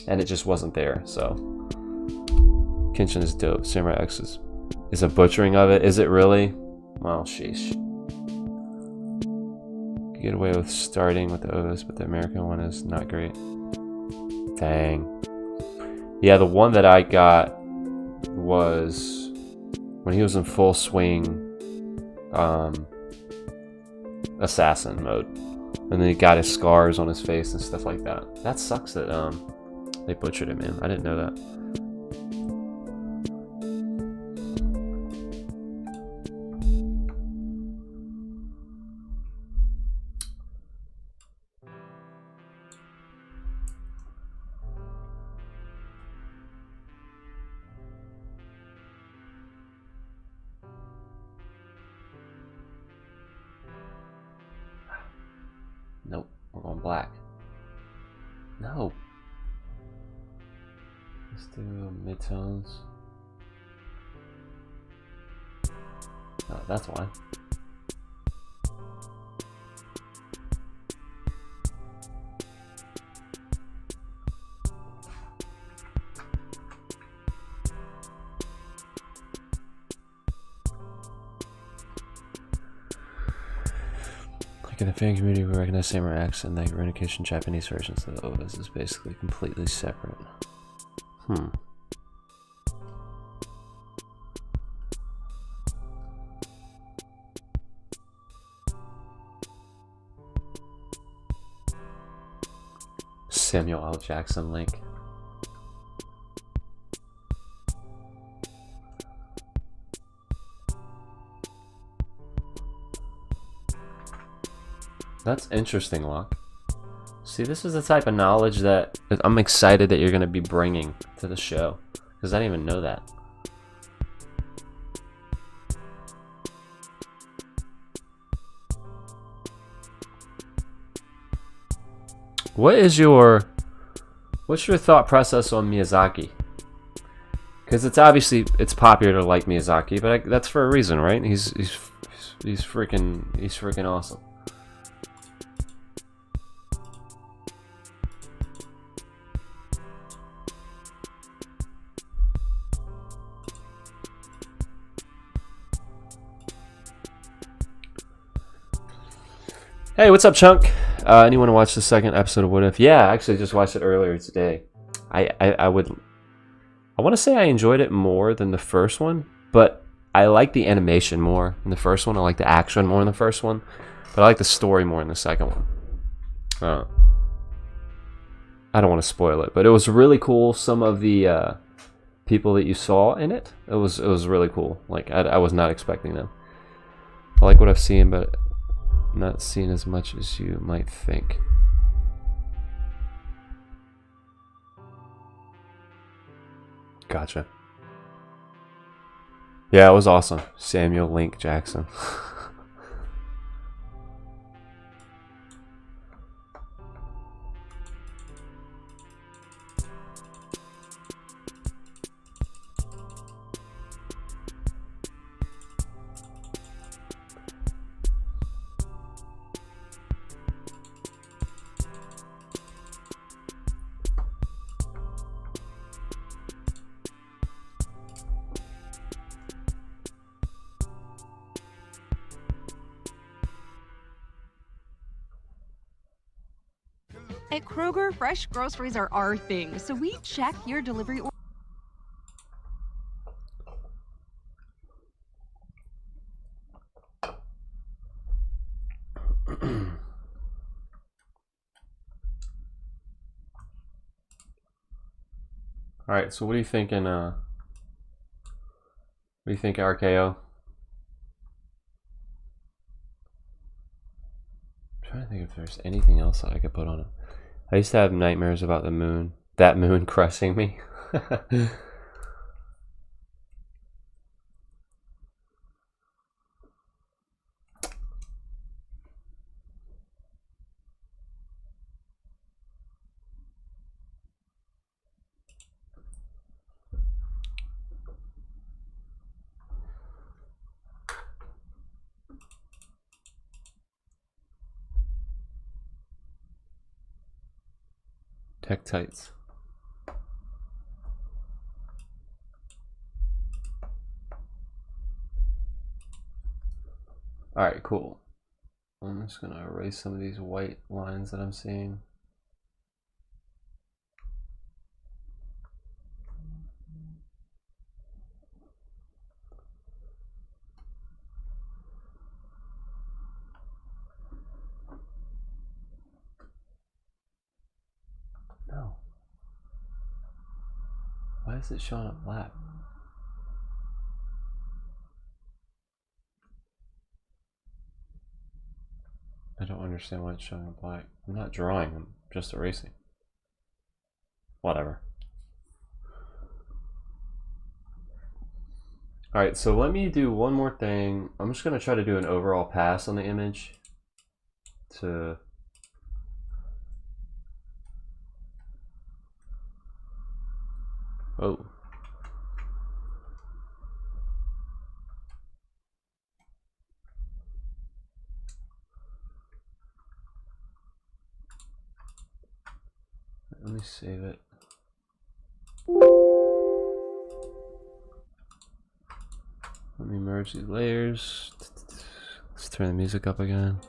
it just wasn't there, so. Kenshin is dope. Samurai X is a butchering of it. Is it really? Well, sheesh. You get away with starting with the OVAs, but the American one is not great. Dang. Yeah, the one that I got was when he was in full swing assassin mode. And then he got his scars on his face and stuff like that. That sucks that they butchered it, man. I didn't know that. Nope, we're going black. No. Let's do midtones. Oh, that's why. Like in the fan community, we recognize Samurai X and the Rurouni Kenshin Japanese versions of the OVAs is basically completely separate. Samuel L. Jackson link. That's interesting, Locke. See, this is the type of knowledge that I'm excited that you're going to be bringing to the show. Because I didn't even know that. What's your thought process on Miyazaki? Because it's popular to like Miyazaki, but that's for a reason, right? He's freaking awesome. Hey, what's up, Chunk? Anyone watch the second episode of What If? Yeah, I actually just watched it earlier today. I want to say I enjoyed it more than the first one, but I like the animation more in the first one. I like the action more in the first one, but I like the story more in the second one. I don't want to spoil it, but it was really cool. Some of the people that you saw in it, it was really cool. Like I was not expecting them. I like what I've seen, but not seen as much as you might think. Gotcha. Yeah, it was awesome. Samuel Link Jackson. At Kroger, fresh groceries are our thing, so we check your delivery order. Alright, so what are you thinking, what do you think, RKO? I'm trying to think if there's anything else that I could put on it. I used to have nightmares about the moon. That moon crushing me. Tech tights. Alright, cool. I'm just gonna erase some of these white lines that I'm seeing. No. Why is it showing up black? I don't understand why it's showing up black. I'm not drawing, I'm just erasing. Whatever. Alright, so let me do one more thing. I'm just going to try to do an overall pass on the image to... Oh. Let me save it. Let me merge these layers. Let's turn the music up again.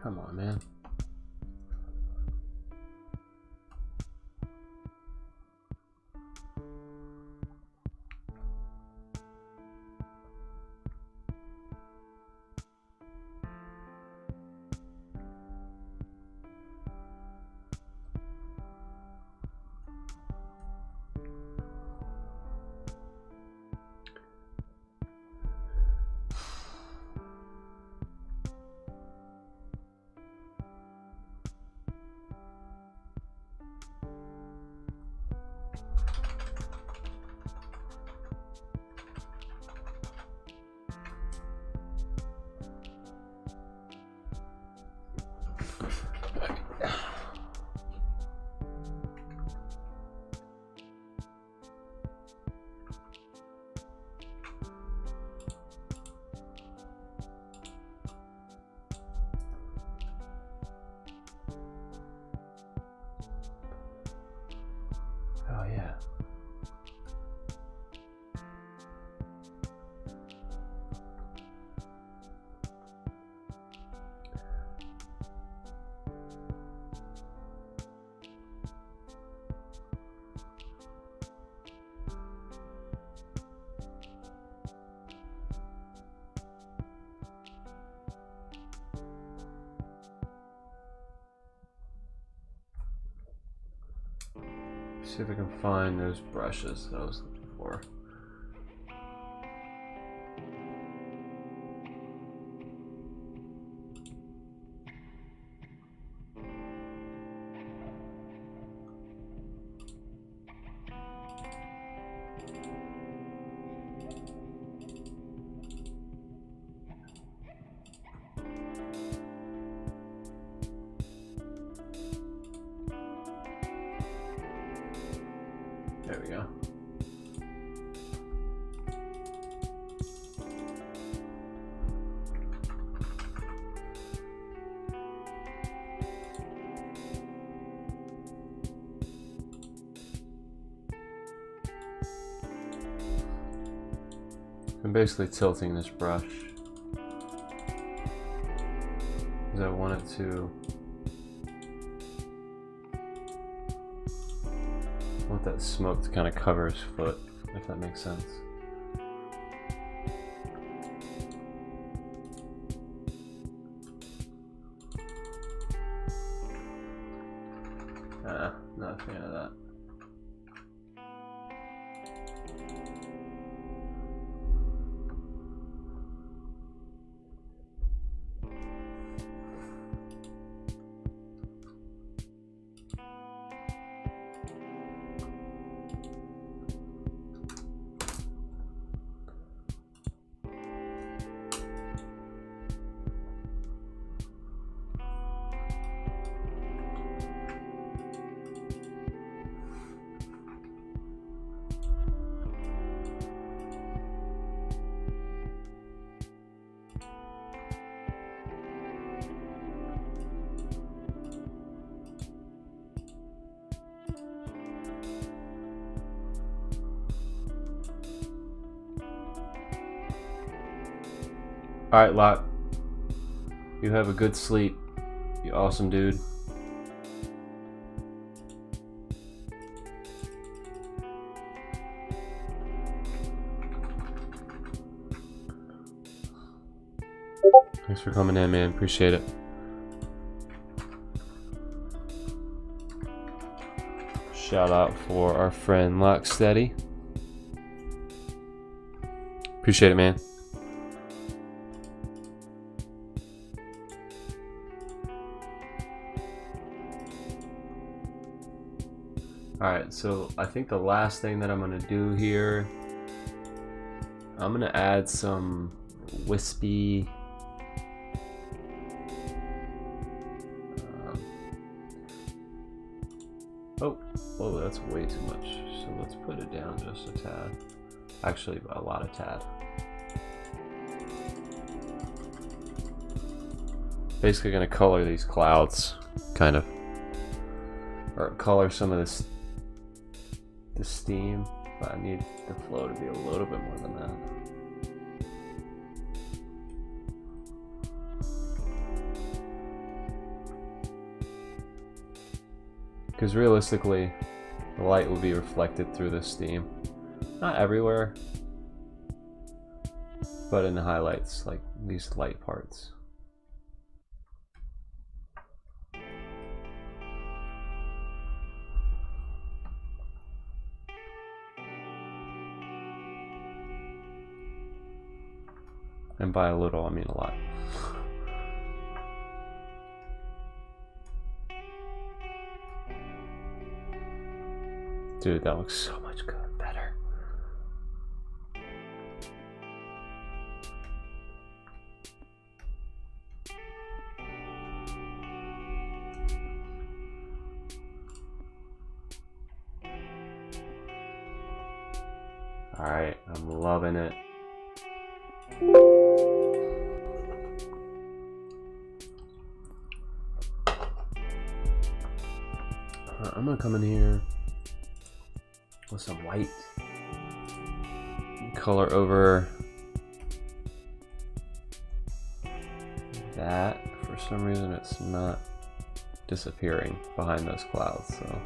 Come on, man. Oh yeah. See if I can find those brushes that I was looking for. There we go. I'm basically tilting this brush because I want it to. I want that smoke to kind of cover his foot, if that makes sense. Not a fan of that. Alright, Lot. You have a good sleep, you awesome dude. Thanks for coming in, man. Appreciate it. Shout out for our friend Locksteady. Appreciate it, man. Alright, so I think the last thing that I'm going to do here, I'm going to add some wispy oh, that's way too much. So let's put it down just a tad. Actually, a lot of tad. Basically going to color these clouds, kind of. Or color some of this steam, but I need the flow to be a little bit more than that. Because realistically, the light will be reflected through the steam. Not everywhere, but in the highlights, like these light parts. And by a little, I mean a lot. Dude, that looks so much better. Alright, I'm loving it. I'm gonna come in here with some white, color over that. For some reason it's not disappearing behind those clouds, so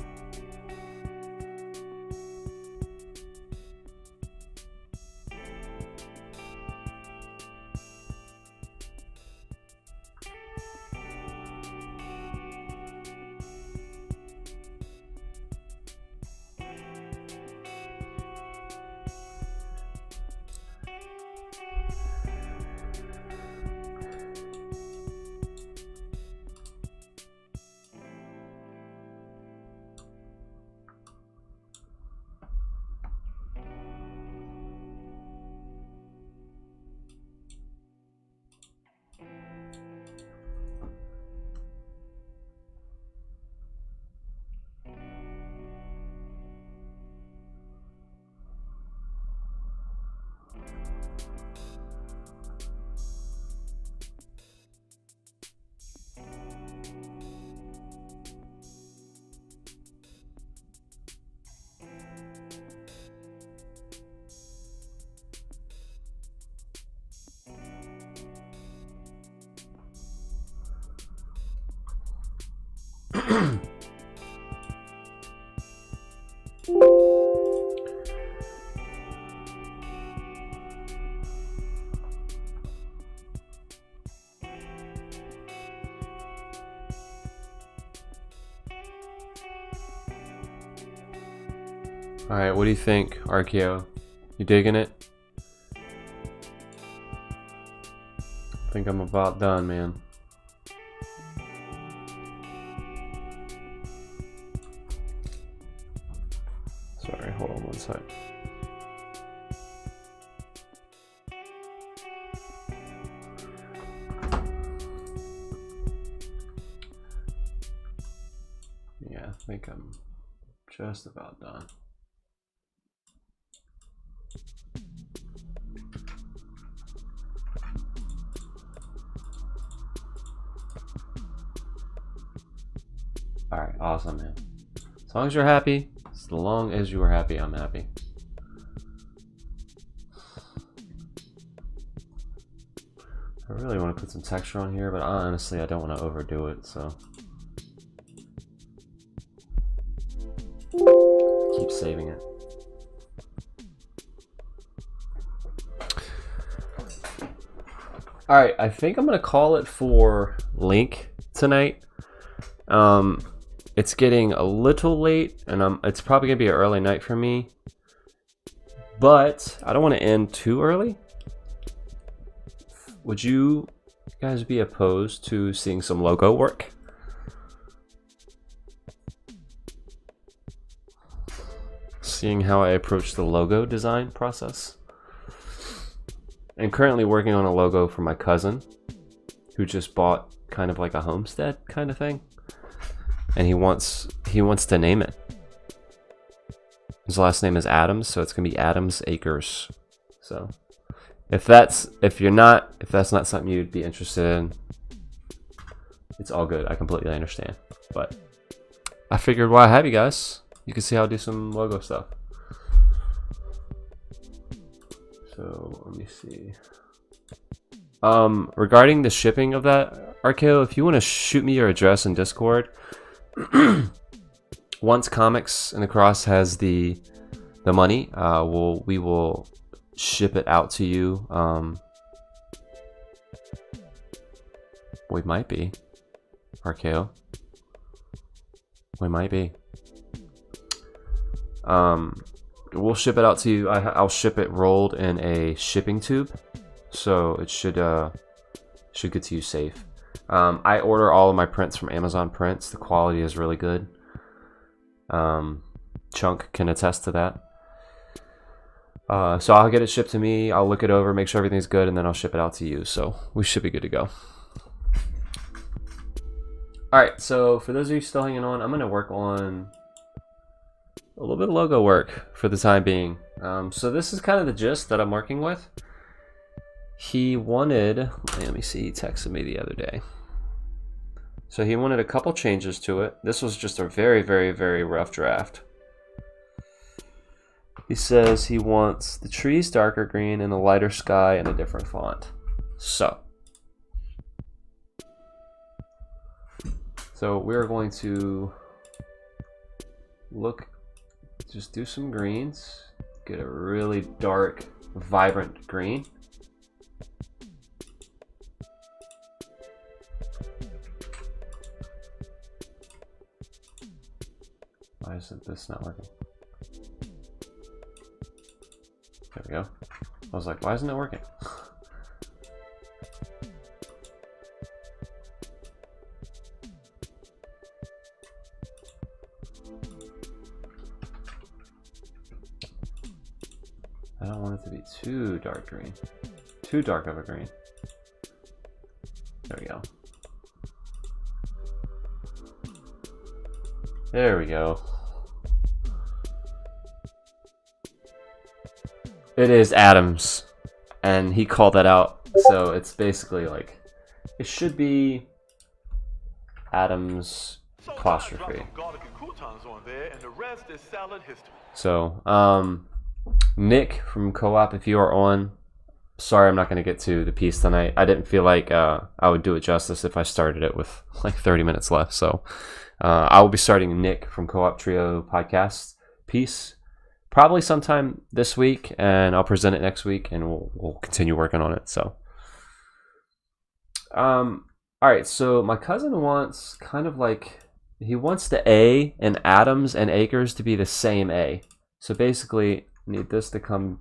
Alright, what do you think, RKO? You digging it? I think I'm about done, man. Sorry, hold on one sec. Yeah, I think I'm just about done. Alright, awesome, man. As long as you're happy, as long as you are happy, I'm happy. I really want to put some texture on here, but honestly, I don't want to overdo it, so. Keep saving it. Alright, I think I'm going to call it for Link tonight. It's getting a little late, and it's probably gonna be an early night for me, but I don't want to end too early. Would you guys be opposed to seeing some logo work? Seeing how I approach the logo design process? I'm currently working on a logo for my cousin, who just bought kind of like a homestead kind of thing. And he wants to name it. His last name is Adams, so it's gonna be Adams Acres. So if that's not something you'd be interested in, it's all good. I completely understand. But I figured while I have you guys, you can see how I do some logo stuff. So let me see. Regarding the shipping of that, RKO, if you want to shoot me your address in Discord. Once Comics in the Cross has the money, we will ship it out to you. We might be, RKO. We might be. We'll ship it out to you. I'll ship it rolled in a shipping tube, so it should get to you safe. I order all of my prints from Amazon Prints. The quality is really good. Chunk can attest to that. So I'll get it shipped to me. I'll look it over, make sure everything's good, and then I'll ship it out to you. So we should be good to go. Alright, so for those of you still hanging on, I'm going to work on a little bit of logo work for the time being. So this is kind of the gist that I'm working with. He wanted, let me see, he texted me the other day. So he wanted a couple changes to it. This was just a very, very, very rough draft. He says he wants the trees darker green and a lighter sky and a different font. So we're going to just do some greens, get a really dark, vibrant green. Why isn't this not working? There we go. I was like, why isn't it working? I don't want it to be too dark green. Too dark of a green. There we go. There we go. It is Adams, and he called that out, so it's basically like, it should be Adams apostrophe. So, Nick from Co-op, if you are on, sorry I'm not going to get to the piece tonight. I didn't feel like I would do it justice if I started it with like 30 minutes left. So I will be starting Nick from Co-op Trio podcast piece probably sometime this week, and I'll present it next week, and we'll continue working on it. So all right, so my cousin wants kind of like, he wants the A in atoms and acres to be the same A. So basically need this to come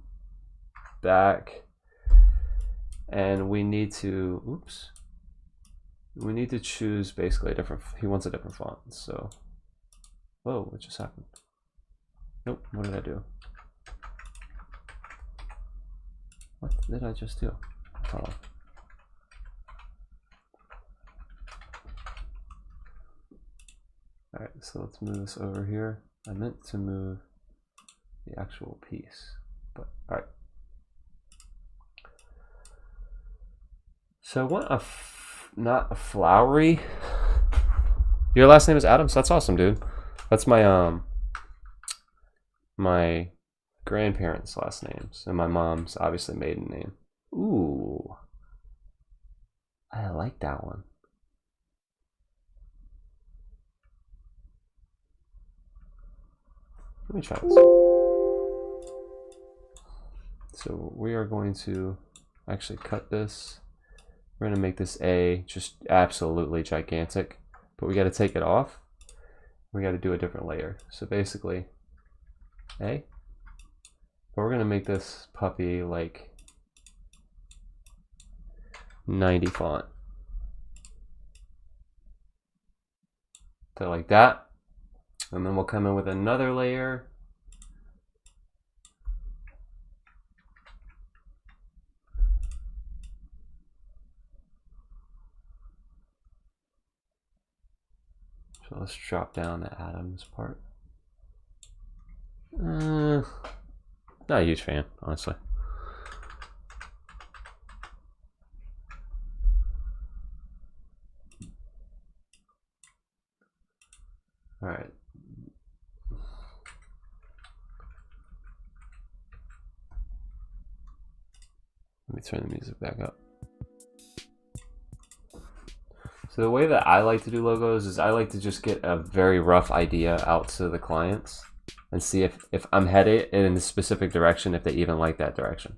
back, and we need to choose basically a different, he wants a different font. So whoa, what just happened? Nope, what did I do? What did I just do? Hold on. All right, so let's move this over here. I meant to move the actual piece, but all right. So I want not a flowery. Your last name is Adams? That's awesome, dude. That's my my grandparents' last names, and my mom's obviously maiden name. Ooh, I like that one. Let me try this. So we are going to actually cut this. We're going to make this A just absolutely gigantic, but we got to take it off. We got to do a different layer. So basically A, but we're going to make this puppy like 90 font. So like that. And then we'll come in with another layer. So let's drop down the atoms part. Not a huge fan, honestly. All right. Let me turn the music back up. So the way that I like to do logos is I like to just get a very rough idea out to the clients and see if I'm headed in a specific direction, if they even like that direction.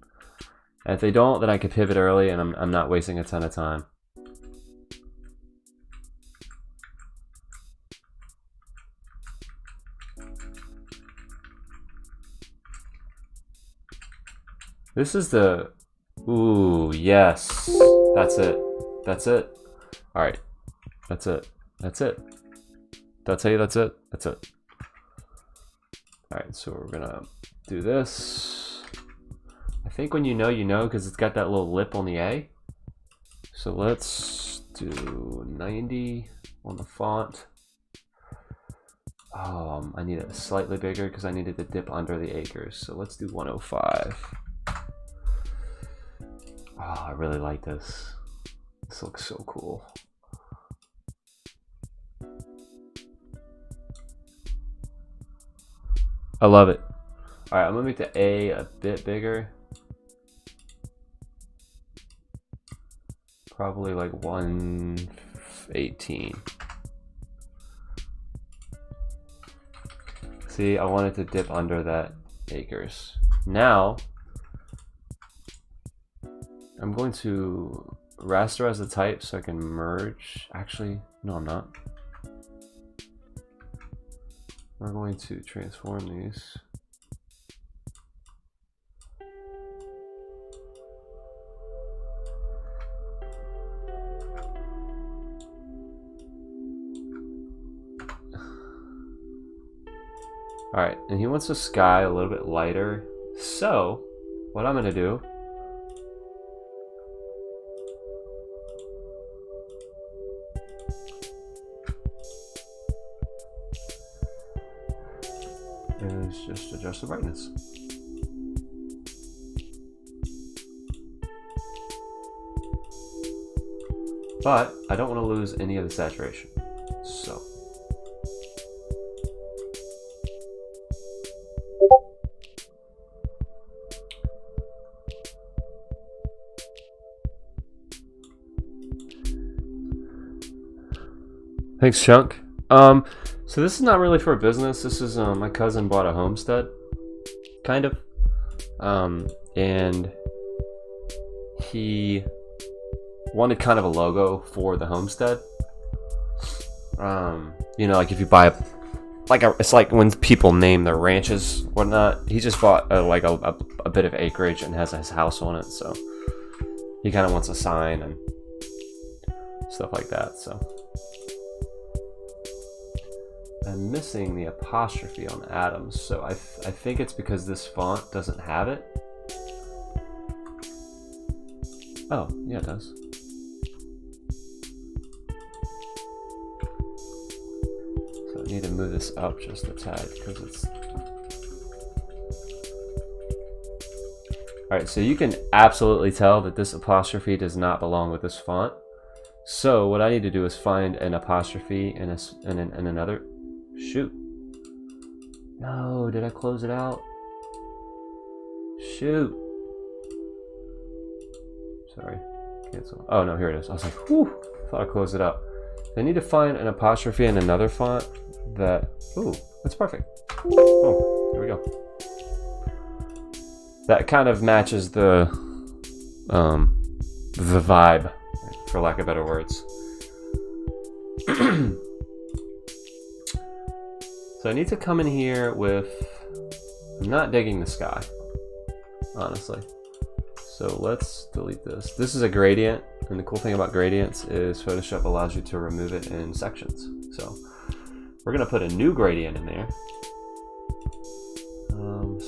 And if they don't, then I can pivot early, and I'm not wasting a ton of time. This is the, ooh, yes, that's it, that's it. All right, that's it, that's it. Did I tell you that's it? That's it. All right, so we're gonna do this. I think when you know, because it's got that little lip on the A. So let's do 90 on the font. I need it slightly bigger because I needed to dip under the acres. So let's do 105. Oh, I really like this. This looks so cool. I love it. All right, I'm gonna make the A a bit bigger. Probably like 118. See, I wanted to dip under that acres. Now, I'm going to rasterize the type so I can merge. Actually, no, I'm not. We're going to transform these. All right, and he wants the sky a little bit lighter. So, what I'm gonna do is just adjust the brightness. But I don't want to lose any of the saturation. So Thanks, Chunk. So this is not really for business. This is my cousin bought a homestead, kind of, and he wanted kind of a logo for the homestead. You know, like if you buy it's like when people name their ranches, whatnot. He just bought a bit of acreage and has his house on it, so he kind of wants a sign and stuff like that. So I'm missing the apostrophe on Adams, so I think it's because this font doesn't have it. Oh, yeah, it does. So I need to move this up just a tad because it's... Alright, so you can absolutely tell that this apostrophe does not belong with this font. So what I need to do is find an apostrophe in another... Shoot. No, did I close it out? Shoot. Sorry. Cancel. Oh, no, here it is. I was like, whew. I thought I closed it out. I need to find an apostrophe in another font that... Ooh, that's perfect. Oh, there we go. That kind of matches the vibe, for lack of better words. So I need to come in here with... I'm not digging the sky, honestly. So let's delete this. This is a gradient, and the cool thing about gradients is Photoshop allows you to remove it in sections. So we're gonna put a new gradient in there.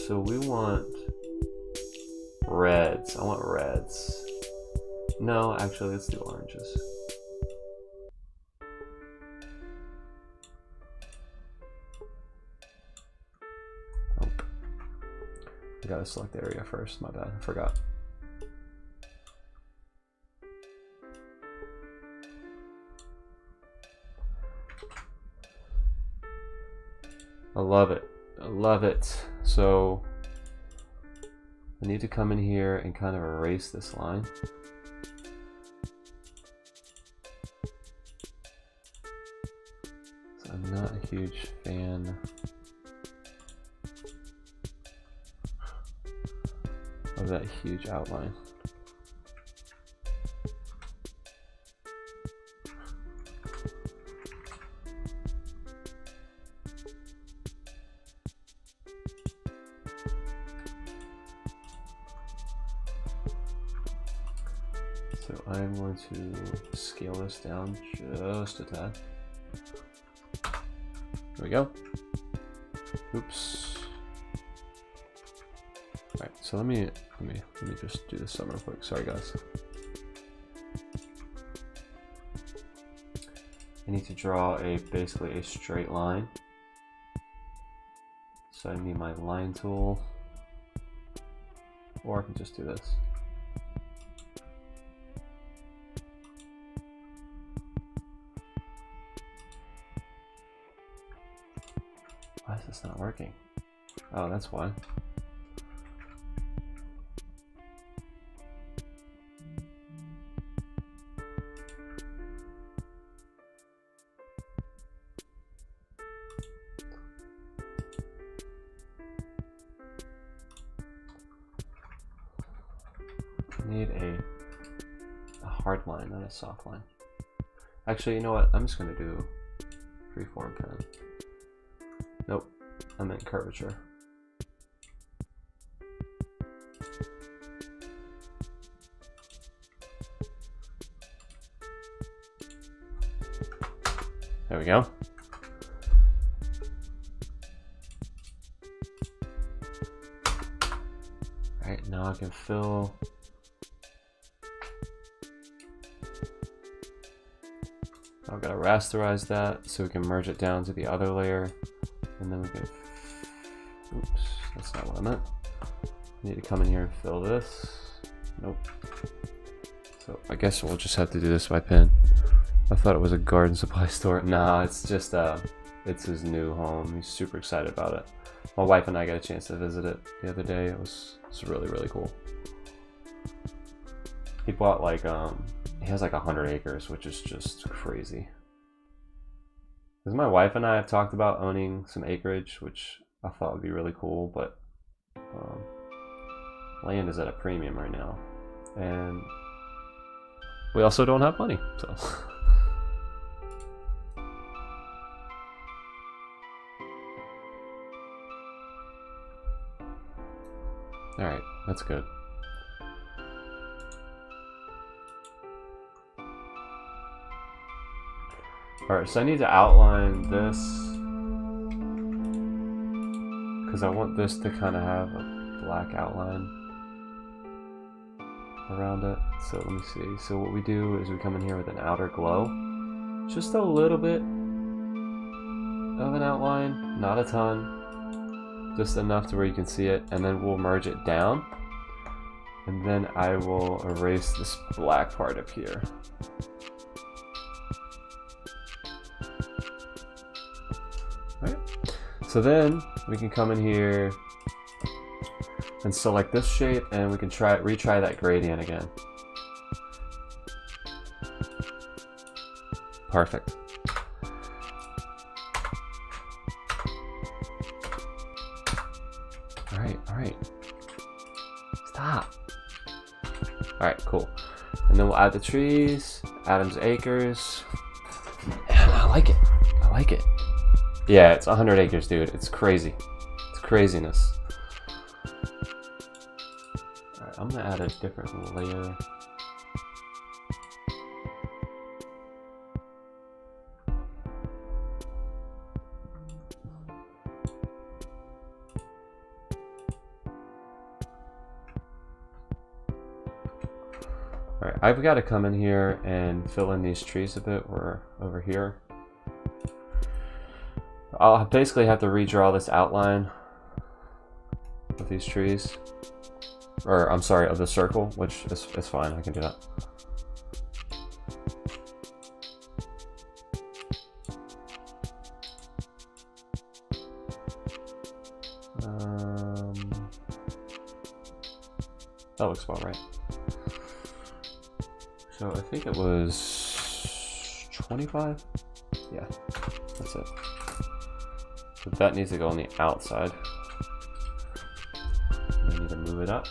So we want reds. I want reds. No, actually, let's do oranges. I gotta select the area first, my bad, I forgot. I love it, I love it. So I need to come in here and kind of erase this line. So I'm not a huge fan of that huge outline. So I'm going to scale this down just a tad. There we go. Oops. Alright, so let me just do this real quick. Sorry guys. I need to draw basically a straight line. So I need my line tool, or I can just do this. Why is this not working? Oh, that's why. Need a hard line, not a soft line. Actually, you know what? I'm just gonna do freeform pen. Nope, I meant curvature. There we go. Alright, now I can fill. I've got to rasterize that so we can merge it down to the other layer, and then we can, oops, that's not what I meant. I need to come in here and fill this. Nope. So I guess we'll just have to do this by pen. I thought it was a garden supply store. Nah, it's just it's his new home. He's super excited about it. My wife and I got a chance to visit it the other day. It's really, really cool. He bought like he has like 100 acres, which is just crazy. Because my wife and I have talked about owning some acreage, which I thought would be really cool, but land is at a premium right now. And we also don't have money, so. Alright, that's good. Alright, so I need to outline this because I want this to kind of have a black outline around it. So let me see. So what we do is we come in here with an outer glow. Just a little bit of an outline, not a ton. Just enough to where you can see it, and then we'll merge it down. And then I will erase this black part up here. Alright. So then we can come in here and select this shape, and we can retry that gradient again. Perfect. Alright. Stop. Alright, cool. And then we'll add the trees, Adam's Acres. And I like it. I like it. Yeah, it's 100 acres, dude. It's crazy. It's craziness. Alright, I'm gonna add a different layer. Alright, I've got to come in here and fill in these trees a bit. We're over here. I'll basically have to redraw this outline of these trees. Or, I'm sorry, of the circle, which is fine, I can do that. That looks about right. So I think it was 25? Yeah, that's it. So that needs to go on the outside. I need to move it up.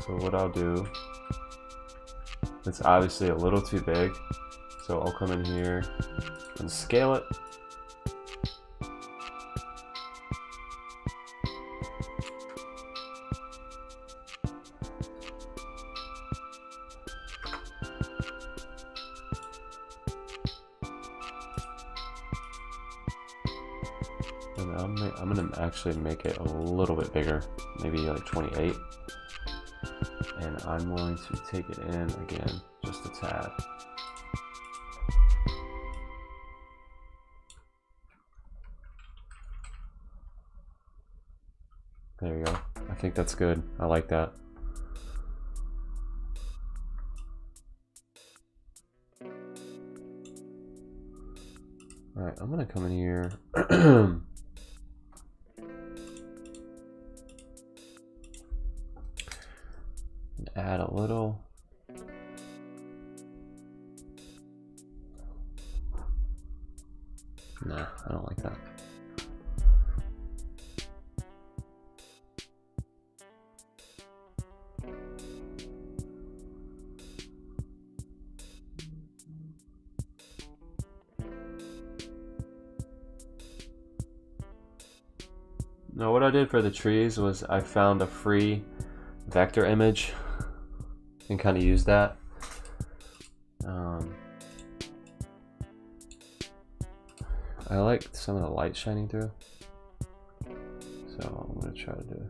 So what I'll do, it's obviously a little too big, so I'll come in here and scale it. I'm gonna actually make it a little bit bigger, maybe like 28. And I'm going to take it in again, just a tad. There you go. I think that's good. I like that. Alright, I'm gonna come in here. Add a little. Nah, I don't like that. Now what I did for the trees was I found a free vector image and kind of use that. I like some of the light shining through, so I'm going to try to do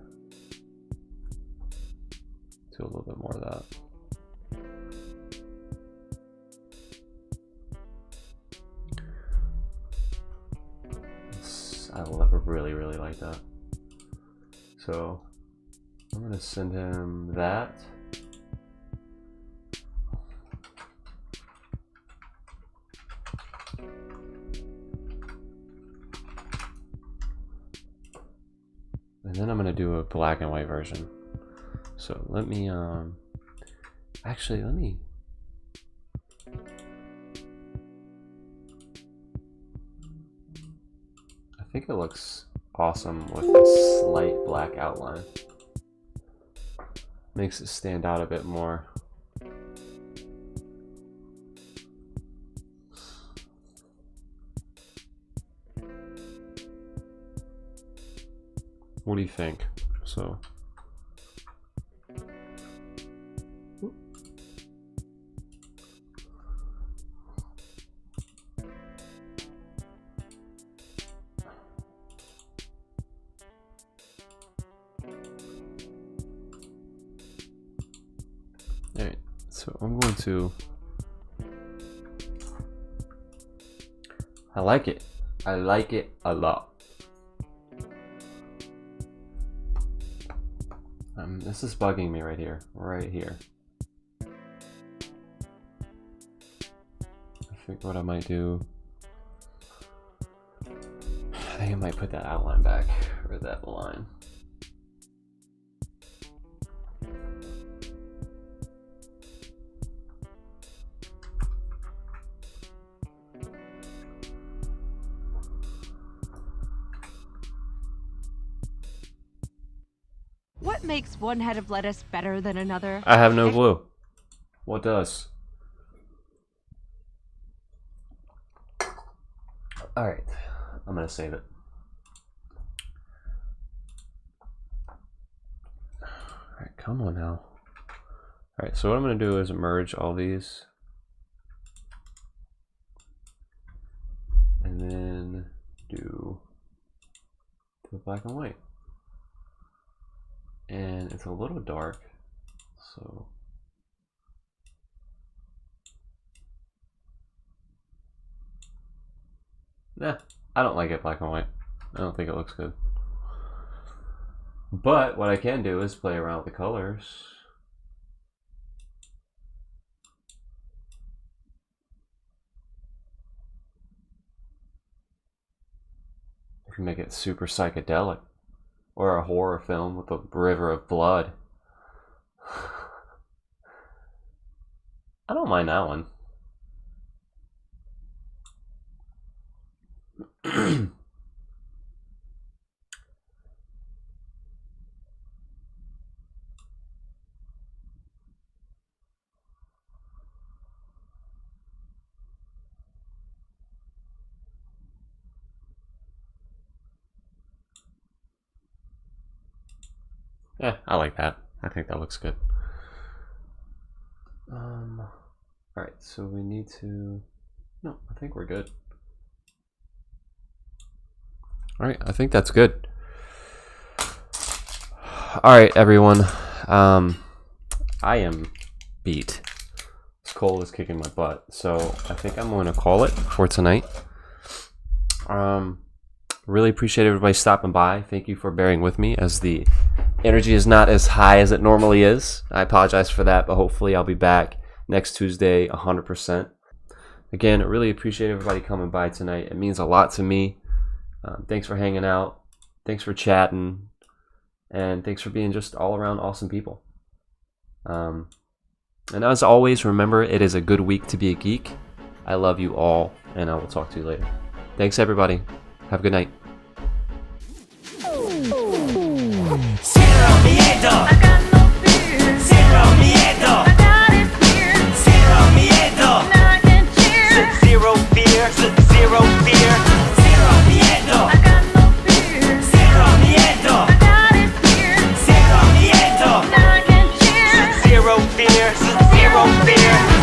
a little bit more of that. I really like that. So I'm going to send him that. And then I'm going to do a black and white version. So let me, actually, let me think it looks awesome with a slight black outline. Makes it stand out a bit more. What do you think? So alright, so I'm going to, I like it a lot. This is bugging me right here. I think what I might do, I think I might put that outline back, or that line. What makes one head of lettuce better than another? I have no clue. What does? Alright, I'm gonna save it. Alright, come on now. Alright, so what I'm gonna do is merge all these. And then do the black and white. And it's a little dark, so nah, I don't like it black and white. I don't think it looks good. But what I can do is play around with the colors. I can make it super psychedelic. Or a horror film with a river of blood. I don't mind that one. Yeah, I like that. I think that looks good. Alright, so we need to... No, I think we're good. Alright, I think that's good. Alright, everyone. I am beat. This cold is kicking my butt. So I think I'm going to call it for tonight. Really appreciate everybody stopping by. Thank you for bearing with me as the energy is not as high as it normally is. I apologize for that, but hopefully I'll be back next Tuesday 100%. Again, I really appreciate everybody coming by tonight. It means a lot to me. Thanks for hanging out. Thanks for chatting. And thanks for being just all around awesome people. And as always, remember, it is a good week to be a geek. I love you all, and I will talk to you later. Thanks, everybody. Have a good night.